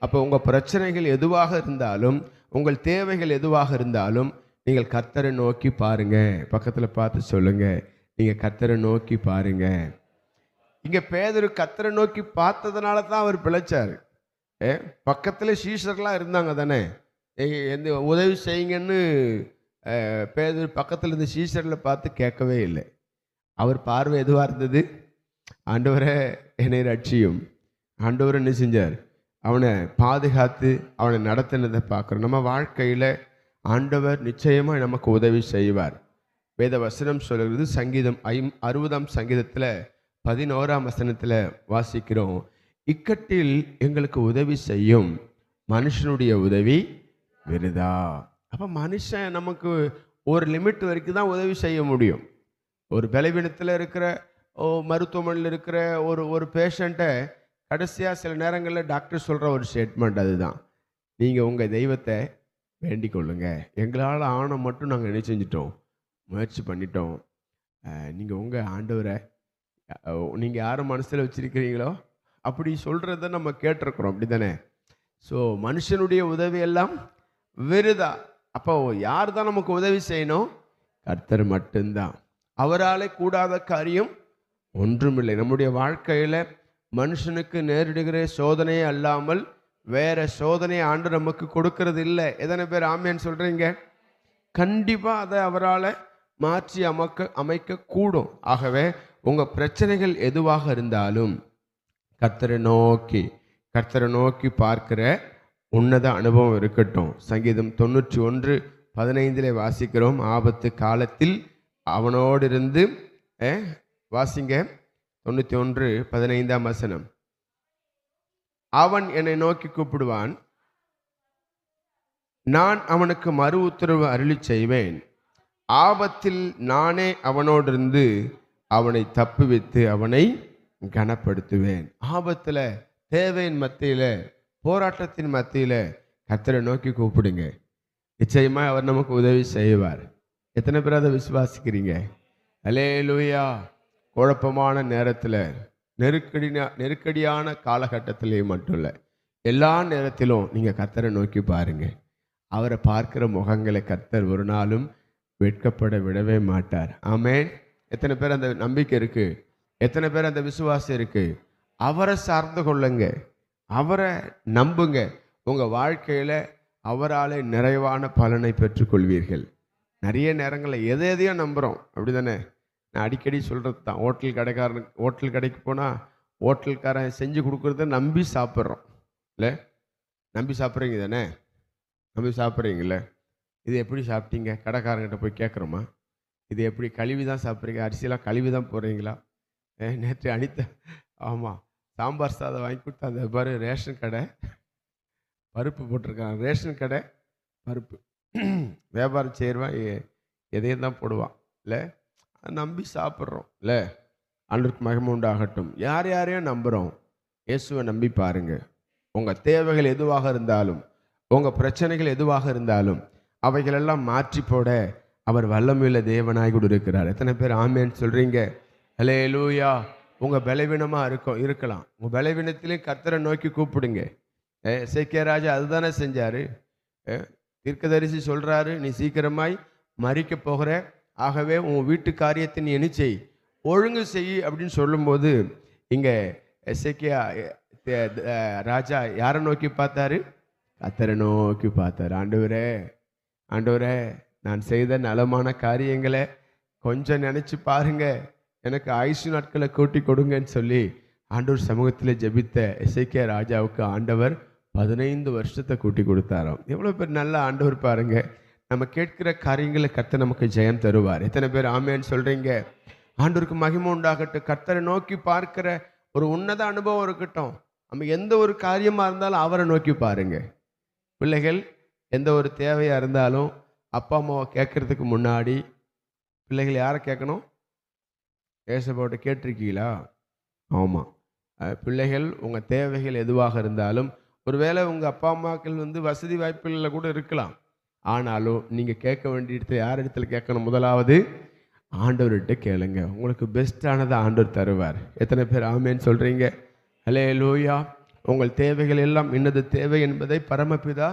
அப்போ உங்கள் பிரச்சனைகள் எதுவாக இருந்தாலும், உங்கள் தேவைகள் எதுவாக இருந்தாலும் நீங்கள் கர்த்தரை நோக்கி பாருங்க. பக்கத்தில் பார்த்து சொல்லுங்க, நீங்கள் கர்த்தரை நோக்கி பாருங்க. இங்கே பேதுரு கர்த்தரை நோக்கி பார்த்ததுனால தான் அவர் பிழைச்சார். பக்கத்தில் சீஷர்களாக இருந்தாங்க தானே, எந்த உதவி செய்யுங்கன்னு பேதுரு பக்கத்தில் இருந்த சீஷர்களை பார்த்து கேட்கவே இல்லை. அவர் பார்வை எதுவாக இருந்தது? ஆண்டவரை என்னை ரட்சியும். ஆண்டவர் என்ன செஞ்சார்? அவனை பாதுகாத்து அவனை நடத்தினதை பார்க்குறோம். நம்ம வாழ்க்கையில் ஆண்டவர் நிச்சயமாக நமக்கு உதவி செய்வார். வேத வசனம் சொல்கிறது, சங்கீதம் 60ஆம் சங்கீதத்தில் 11ஆம் வசனத்தில் வாசிக்கிறோம், இக்கட்டில் எங்களுக்கு உதவி செய்யும் மனுஷனுடைய உதவி விருதா. அப்போ மனுஷன் நமக்கு ஒரு லிமிட் வரைக்கும் தான் உதவி செய்ய முடியும். ஒரு பலவீனத்தில் இருக்கிற மருத்துவமனையில் இருக்கிற ஒரு பேஷண்ட்டை கடைசியாக சில நேரங்களில் டாக்டர் சொல்கிற ஒரு ஸ்டேட்மெண்ட் அதுதான், நீங்கள் உங்கள் தெய்வத்தை வேண்டிக் கொள்ளுங்க, எங்களால் ஆன மட்டும் நாங்கள் என்ன செஞ்சிட்டோம், முயற்சி பண்ணிட்டோம். நீங்கள் உங்கள் ஆண்டவரை நீங்கள் யாரை மனசில் வச்சுருக்கிறீங்களோ அப்படி சொல்கிறத நம்ம கேட்டிருக்கிறோம், அப்படி தானே? ஸோ மனுஷனுடைய உதவியெல்லாம் விருதா. அப்போ யார் தான் நமக்கு உதவி செய்யணும்? கர்த்தர் மட்டும்தான். அவரால் கூடாத காரியம் ஒன்றுமில்லை. நம்முடைய வாழ்க்கையில் மனுஷனுக்கு நேரிடுகிற சோதனையே அல்லாமல் வேற சோதனையை ஆண்டு நமக்கு கொடுக்கறது இல்லை. எத்தனை பேர் ஆமேன்னு சொல்கிறீங்க? கண்டிப்பாக அதை அவரால் மாற்றி அமைக்க கூடும். ஆகவே உங்கள் பிரச்சனைகள் எதுவாக இருந்தாலும் கர்த்தரை நோக்கி பார்க்கிற உன்னத அனுபவம் இருக்கட்டும். சங்கீதம் 91:15 வாசிக்கிறோம், ஆபத்து காலத்தில் அவனோடு இருந்து வாசிங்க. 91:15 வசனம், அவன் என்னை நோக்கி கூப்பிடுவான், நான் அவனுக்கு மறு உத்தரவு அருளி செய்வேன், ஆபத்தில் நானே அவனோடிருந்து அவனை தப்புவித்து அவனை கனப்படுத்துவேன். ஆபத்தில், தேவையின் மத்தியில், போராட்டத்தின் மத்தியில் கர்த்தரை நோக்கி கூப்பிடுங்க. நிச்சயமாக அவர் நமக்கு உதவி செய்வார். எத்தனை பேர் அதை விசுவாசிக்கிறீங்க? அல்லேலூயா. குழப்பமான நேரத்தில், நெருக்கடியான காலகட்டத்திலேயே மட்டும் இல்லை, எல்லா நேரத்திலும் நீங்கள் கர்த்தரை நோக்கி பாருங்க. அவரை பார்க்கிற முகங்களை கர்த்தர் ஒரு நாளும் வெட்கப்பட விடவே மாட்டார். ஆமென். எத்தனை பேர் அந்த நம்பிக்கை இருக்கு? எத்தனை பேர் அந்த விசுவாசம் இருக்கு? அவரை சார்ந்து கொள்ளுங்க, அவரை நம்புங்க. உங்க வாழ்க்கையில அவராலே நிறைவான பலனை பெற்றுக்கொள்வீர்கள். நிறைய நேரங்களில் எதையோ நம்புகிறோம், அப்படி தானே? நான் அடிக்கடி சொல்கிறது தான், ஹோட்டல் கடைக்கு போனால் ஹோட்டல்காரன் செஞ்சு கொடுக்குறத நம்பி சாப்பிட்றோம் இல்லை? நம்பி சாப்பிட்றீங்க தானே? நம்பி சாப்பிட்றீங்களே. இது எப்படி சாப்பிட்டீங்க? கடைக்காரங்கிட்ட போய் கேட்குறோமா? இது எப்படி கழுவி தான் சாப்பிட்றீங்க? அரிசியெல்லாம் கழுவி தான் போடுறீங்களா? நேற்று ஆமாம், சாம்பார் சாதம் வாங்கி கொடுத்தா அந்த பாரு ரேஷன் கடை பருப்பு போட்டிருக்கான், ரேஷன் கடை பருப்பு. வியாபாரம் செய்கிறவன் எதையும் தான் போடுவான் இல்லை? நம்பி சாப்பிட்றோம் இல்லை? ஆண்டவருக்கு மகிமை உண்டாகட்டும். யார் யாரையும் நம்புகிறோம்? இயேசுவை நம்பி பாருங்க. உங்கள் தேவைகள் எதுவாக இருந்தாலும், உங்கள் பிரச்சனைகள் எதுவாக இருந்தாலும் அவைகளெல்லாம் மாற்றி போட அவர் வல்லமையுள்ள தேவனாய் கூட இருக்கிறார். எத்தனை பேர் ஆமேன்னு சொல்கிறீங்க? அல்லேலூயா. உங்கள் பலவீனமாக இருக்கலாம், உங்கள் பலவீனத்திலையும் கர்த்தரை நோக்கி கூப்பிடுங்க. எசேக்கியா ராஜா அதுதானே செஞ்சார். தீர்க்கதரிசி சொல்கிறாரு, நீ சீக்கிரமாய் மரிக்க போகிற, ஆகவே உன் வீட்டு காரியத்தை நீ என்ன செய், ஒழுங்கு செய் அப்படின்னு சொல்லும்போது இங்கே எசேக்கியா ராஜா யாரை நோக்கி பார்த்தாரு? கர்த்தரை நோக்கி பார்த்தாரு. ஆண்டவரே, ஆண்டவரே, நான் செய்த நலமான காரியங்களை கொஞ்சம் நினச்சி பாருங்க, எனக்கு ஆயுசு நாட்களை கூட்டி கொடுங்கன்னு சொல்லி ஆண்டவர் சமூகத்தில் ஜெபித்த எசேக்கியா ராஜாவுக்கு ஆண்டவர் 15 வருஷத்தை கூட்டி கொடுத்தாராம். எவ்வளோ பேர் நல்ல ஆண்டவர் பாருங்க. நம்ம கேட்கிற காரியங்களை கர்த்தர் நமக்கு ஜெயம் தருவார். எத்தனை பேர் ஆமேன்னு சொல்கிறீங்க? ஆண்டவருக்கு மகிமை உண்டாகட்டும். கர்த்தரை நோக்கி பார்க்கிற ஒரு உன்னத அனுபவம் இருக்கட்டும். நம்ம எந்த ஒரு காரியமாக இருந்தாலும் அவரை நோக்கி பாருங்க. பிள்ளைகள் எந்த ஒரு தேவையாக இருந்தாலும் அப்பா அம்மாவை கேட்கறதுக்கு முன்னாடி பிள்ளைகள் யாரை கேட்கணும்? ஏசப்பாட்ட கேட்டிருக்கீங்களா? ஆமாம். பிள்ளைகள் உங்கள் தேவைகள் எதுவாக இருந்தாலும், ஒருவேளை உங்கள் அப்பா அம்மாக்கள் வசதி வாய்ப்புகளில் கூட இருக்கலாம், ஆனாலும் நீங்கள் கேட்க வேண்டிய இடத்துல யார் இடத்துல கேட்கணும்? முதலாவது ஆண்டவர்கிட்ட கேளுங்க. உங்களுக்கு பெஸ்ட்டானதை ஆண்டவர் தருவார். எத்தனை பேர் ஆமேன்னு சொல்கிறீங்க? அல்லேலூயா. உங்கள் தேவைகள் எல்லாம் என்னது தேவை என்பதை பரமபிதா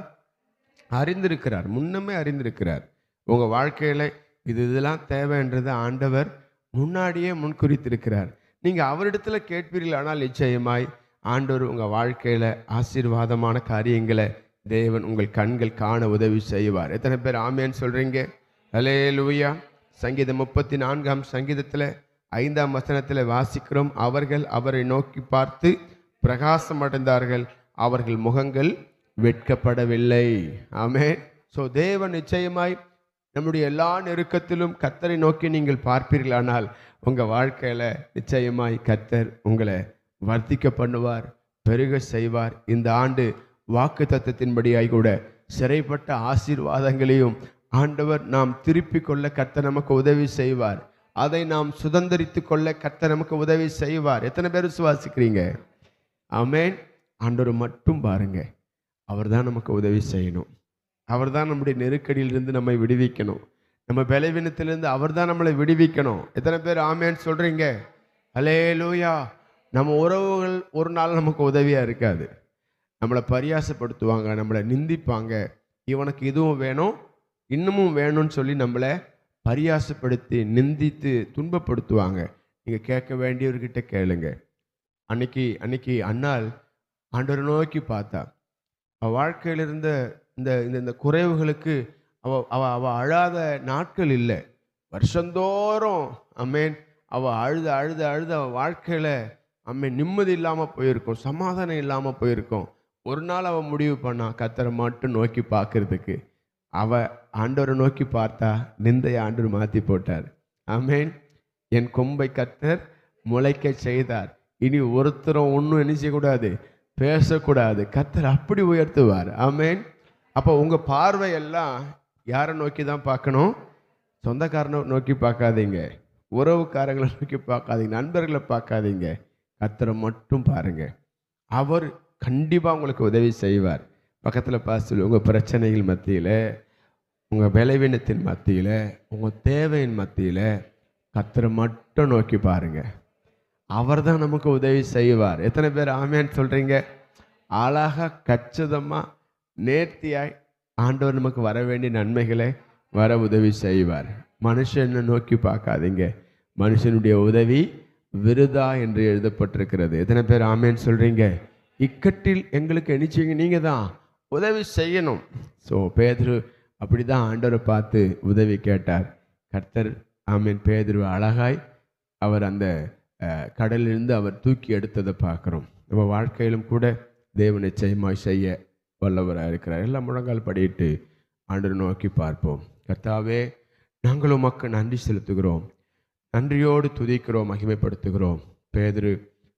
அறிந்திருக்கிறார், முன்னமே அறிந்திருக்கிறார். உங்கள் வாழ்க்கையில் இதெல்லாம் தேவைன்றதை ஆண்டவர் முன்னாடியே முன்குறித்திருக்கிறார். நீங்கள் அவரிடத்துல கேட்பீர்கள், ஆனால் நிச்சயமாய் ஆண்டவர் உங்கள் வாழ்க்கையில் ஆசீர்வாதமான காரியங்களை தேவன் உங்கள் கண்கள் காண உதவி செய்வார். எத்தனை பேர் ஆமேன்னு சொல்கிறீங்க? அல்லேலூயா. சங்கீதம் 34ஆம் சங்கீதத்தில் 5ஆம் வசனத்தில் வாசிக்கிறோம், அவர்கள் அவரை நோக்கி பார்த்து பிரகாசம் அடைந்தார்கள், அவர்கள் முகங்கள் வெட்கப்படவில்லை. ஆமென். ஸோ தேவன் நிச்சயமாய் நம்முடைய எல்லா நெருக்கத்திலும் கர்த்தரை நோக்கி நீங்கள் பார்ப்பீர்களானால் உங்கள் வாழ்க்கையில் நிச்சயமாய் கர்த்தர் உங்களை வர்த்திக்க பண்ணுவார், பெருக செய்வார். இந்த ஆண்டு வாக்கு தத்தத்தின்படியாய் கூட சிறைப்பட்ட ஆசீர்வாதங்களையும் ஆண்டவர் நாம் திருப்பி கொள்ள கர்த்தர் நமக்கு உதவி செய்வார். அதை நாம் சுதந்திரித்து கொள்ள கர்த்தர் நமக்கு உதவி செய்வார். எத்தனை பேர் விசுவாசிக்கிறீங்க? ஆமென். ஆண்டவர் மட்டும் பாருங்க, அவர் தான் நமக்கு உதவி செய்யணும். அவர் தான் நம்முடைய நெருக்கடியிலிருந்து நம்மை விடுவிக்கணும். நம்ம பலவீனத்திலிருந்து அவர் தான் நம்மளை விடுவிக்கணும். எத்தனை பேர் ஆமேன்னு சொல்கிறீங்க? அல்லேலூயா. நம்ம உறவுகள் ஒரு நாள் நமக்கு உதவியாக இருக்காது. நம்மளை பரியாசப்படுத்துவாங்க, நம்மளை நிந்திப்பாங்க, இவனுக்கு இதுவும் வேணும் இன்னமும் வேணும்னு சொல்லி நம்மளை பரியாசப்படுத்தி நிந்தித்து துன்பப்படுத்துவாங்க. நீங்கள் கேட்க வேண்டியவர்கிட்ட கேளுங்க. அன்னைக்கு அன்னாள் ஆண்டவரை நோக்கி பார்த்தா, அவள் வாழ்க்கையில் இருந்த இந்த இந்த குறைவுகளுக்கு அவ அழாத நாட்கள் இல்லை. வருஷந்தோறும் அம்மேன் அவள் அழுத அழுத அழுத அவள் வாழ்க்கையில் அம்மேன் நிம்மதி இல்லாமல் போயிருக்கும், சமாதானம் இல்லாமல் போயிருக்கும். ஒரு நாள் அவள் முடிவு பண்ணா கர்த்தரை மட்டும் நோக்கி பார்க்கறதுக்கு. அவள் ஆண்டவரை நோக்கி பார்த்தா நிந்தையை ஆண்டவர் மாற்றி போட்டார். ஆமென். என் கொம்பை கர்த்தர் முளைக்க செய்தார், இனி ஒருத்தரும் ஒன்றும் என்ன செய்யக்கூடாது, பேசக்கூடாது. கர்த்தர் அப்படி உயர்த்துவார். ஆமென். அப்போ உங்கள் பார்வையெல்லாம் யாரை நோக்கி தான் பார்க்கணும்? சொந்தக்காரனை நோக்கி பார்க்காதீங்க, உறவுக்காரங்களை நோக்கி பார்க்காதீங்க, நண்பர்களை பார்க்காதீங்க, கர்த்தரை மட்டும் பாருங்க. அவர் கண்டிப்பாக உங்களுக்கு உதவி செய்வார். பக்கத்தில் பார்த்து உங்கள் பிரச்சனைகள் மத்தியில், உங்கள் பலவீனத்தின் மத்தியில், உங்கள் தேவையின் மத்தியில் கர்த்தரை மட்டும் நோக்கி பாருங்க. அவர் தான் நமக்கு உதவி செய்வார். எத்தனை பேர் ஆமேன்னு சொல்றீங்க? அழகா கச்சிதமா நேர்த்தியாய் ஆண்டவர் நமக்கு வர வேண்டிய நன்மைகளை வர உதவி செய்வார். மனுஷனை நோக்கி பார்க்காதீங்க, மனுஷனுடைய உதவி விருதா என்று எழுதப்பட்டிருக்கிறது. எத்தனை பேர் ஆமேன்னு சொல்றீங்க? இக்கட்டில் எங்களுக்கு நிச்சயங்க நீங்க தான் உதவி செய்யணும். ஸோ பேதுரு அப்படிதான் ஆண்டவரை பார்த்து உதவி கேட்டார். கர்த்தர் ஆமேன் பேதுரு அழகாய் அவர் அந்த கடலிலிருந்து அவர் தூக்கி எடுத்ததை பார்க்குறோம். நம்ம வாழ்க்கையிலும் கூட தேவன் நிச்சயமாய் செய்ய வல்லவராக இருக்கிறார். எல்லாம் முழங்கால் படியிட்டு ஆண்டவரை நோக்கி பார்ப்போம். கர்த்தாவே, நாங்கள் உமக்கு நன்றி செலுத்துகிறோம், நன்றியோடு துதிக்கிறோம், மகிமைப்படுத்துகிறோம். பேதுரு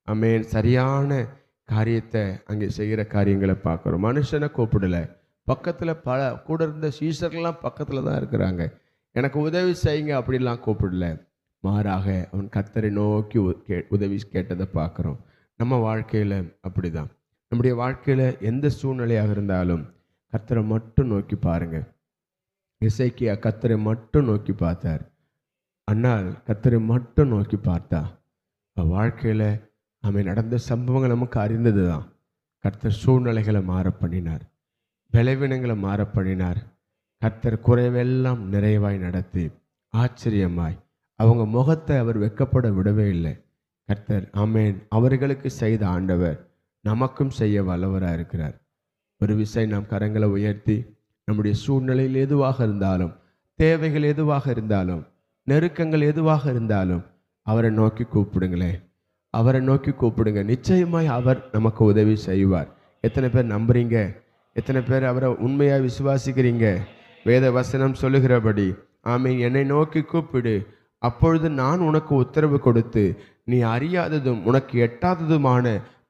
ஆமேன் சரியான காரியத்தை அங்கே செய்கிற காரியங்களை பார்க்குறோம். மனுஷனை கூப்பிடலை, பக்கத்தில் கூட இருந்த சீசர்கள்லாம் பக்கத்தில் தான் இருக்கிறாங்க, எனக்கு உதவி செய்யுங்க அப்படிலாம் கூப்பிடல. மாறாக அவன் கர்த்தரை நோக்கி உதவி கேட்டதை பார்க்குறோம். நம்ம வாழ்க்கையில் அப்படி தான். நம்முடைய வாழ்க்கையில் எந்த சூழ்நிலையாக இருந்தாலும் கர்த்தரை மட்டும் நோக்கி பாருங்கள். எசேக்கியா கர்த்தரை மட்டும் நோக்கி பார்த்தார். அன்னால் கர்த்தரை மட்டும் நோக்கி பார்த்தா வாழ்க்கையில் அவன் நடந்த சம்பவங்கள் நமக்கு அறிந்தது தான். கர்த்தர் சூழ்நிலைகளை மாற பண்ணினார், பலவீனங்களை மாற பண்ணினார். கர்த்தர் குறைவெல்லாம் நிறைவாய் நடத்தி ஆச்சரியமாய் அவங்க முகத்தை அவர் வெட்கப்பட விடவே இல்லை. கர்த்தர் ஆமேன் அவர்களுக்கு செய்த ஆண்டவர் நமக்கும் செய்ய வல்லவராக இருக்கிறார். ஒரு விசை நாம் கரங்களை உயர்த்தி நம்முடைய சூழ்நிலையில் எதுவாக இருந்தாலும், தேவைகள் எதுவாக இருந்தாலும், நெருக்கங்கள் எதுவாக இருந்தாலும் அவரை நோக்கி கூப்பிடுங்களேன். அவரை நோக்கி கூப்பிடுங்க, நிச்சயமாய் அவர் நமக்கு உதவி செய்வார். எத்தனை பேர் நம்புறீங்க? எத்தனை பேர் அவரை உண்மையாக விசுவாசிக்கிறீங்க? வேத வசனம் சொல்லுகிறபடி ஆமீன், என்னை நோக்கி கூப்பிடு, அப்பொழுது நான் உனக்கு உத்தரவு கொடுத்து நீ அறியாததும் உனக்கு எட்டாததுமான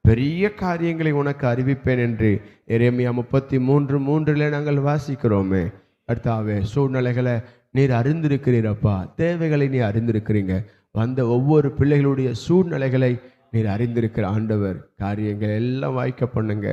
பெரிய காரியங்களை உனக்கு அறிவிப்பேன் என்று எரேமியா 33:3 நாங்கள் வாசிக்கிறோமே. கர்த்தாவே, சூழ்நிலைகளை நீர் அறிந்திருக்கிறீரப்பா, தேவைகளை நீ அறிந்திருக்கிறீங்க, வந்த ஒவ்வொரு பிள்ளைகளுடைய சூழ்நிலைகளை நீர் அறிந்திருக்கிற ஆண்டவர். காரியங்கள் எல்லாம் வாய்க்க பண்ணுங்க.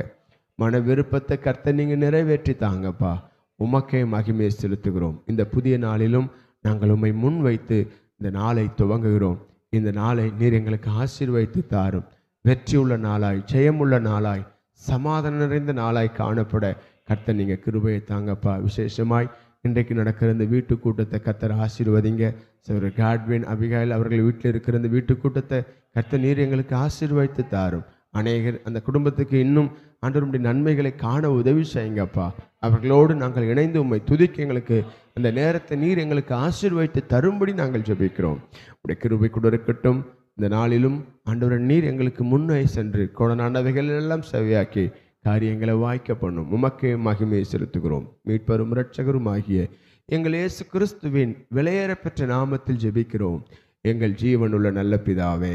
மன விருப்பத்தை கர்த்தர் நீங்கள் நிறைவேற்றி தாங்கப்பா. உமக்கே மகிமையை செலுத்துகிறோம். இந்த புதிய நாளிலும் நாங்கள் உம்மை முன் வைத்து இந்த நாளை துவங்குகிறோம். இந்த நாளை நீர் எங்களுக்கு ஆசீர்வதித்து தாரும். வெற்றியுள்ள நாளாய், ஜெயமுள்ள நாளாய், சமாதானம் நிறைந்த நாளாய் காணப்பட கர்த்தர் நீங்கள் கிருபையை தாங்கப்பா. விசேஷமாய் இன்றைக்கு நடக்கிற இந்த வீட்டு கூட்டத்தை கர்த்தர் ஆசீர்வதிங்க. சகோதரர் காட்வின், அபிகாயில் அவர்கள் வீட்டில் இருக்கிற இந்த வீட்டு கூட்டத்தை கர்த்தர் நீர் எங்களுக்கு ஆசீர்வதித்து தாரும். அநேகர் அந்த குடும்பத்துக்கு இன்னும் ஆண்டவருடைய நன்மைகளை காண உதவி செய்யுங்கப்பா. அவர்களோடு நாங்கள் இணைந்து உம்மை துதிக்க எங்களுக்கு அந்த நேரத்தை நீர் எங்களுக்கு ஆசீர்வதித்து தரும்படி நாங்கள் ஜெபிக்கிறோம். உடைய கிருபை கூட இருக்கட்டும். இந்த நாளிலும் ஆண்டவரை நீர் எங்களுக்கு முன்னே சென்று கொடனானவைகள் எல்லாம் செவியாக்கி காரியங்களை வாய்க்க பண்ணும். உமக்கே மகிமையை செலுத்துகிறோம். மீட்பரும் இரட்சகரும் ஆகிய எங்கள் இயேசு கிறிஸ்துவின் விலையேற பெற்ற நாமத்தில் ஜெபிக்கிறோம் எங்கள் ஜீவனுள்ள நல்ல பிதாவே,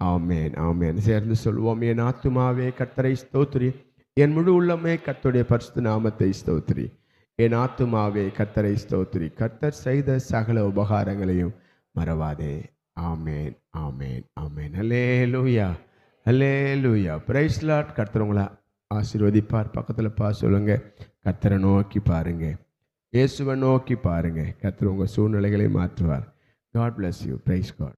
ஆமேன், ஆமேன். சேர்ந்து சொல்வோம். என் ஆத்துமாவே கர்த்தரை ஸ்தோத்திரி, என் முழு உள்ளமே கர்த்தருடைய பரிசுத்த நாமத்தை ஸ்தோத்திரி. என் ஆத்துமாவே கர்த்தரை ஸ்தோத்திரி, கர்த்தர் செய்த சகல உபகாரங்களையும் மறவாதே. ஆமேன், ஆமேன், ஆமேன். அல்லேலூயா, அல்லேலூயா. Praise Lord. கர்த்தர் உங்களை ஆசீர்வதிப்பார். பக்கத்தில் சொல்லுங்க, கர்த்தரை நோக்கி பாருங்க, இயேசுவை நோக்கி பாருங்க. கர்த்தர் உங்கள் சூழ்நிலைகளை மாற்றுவார். God bless you. Praise God.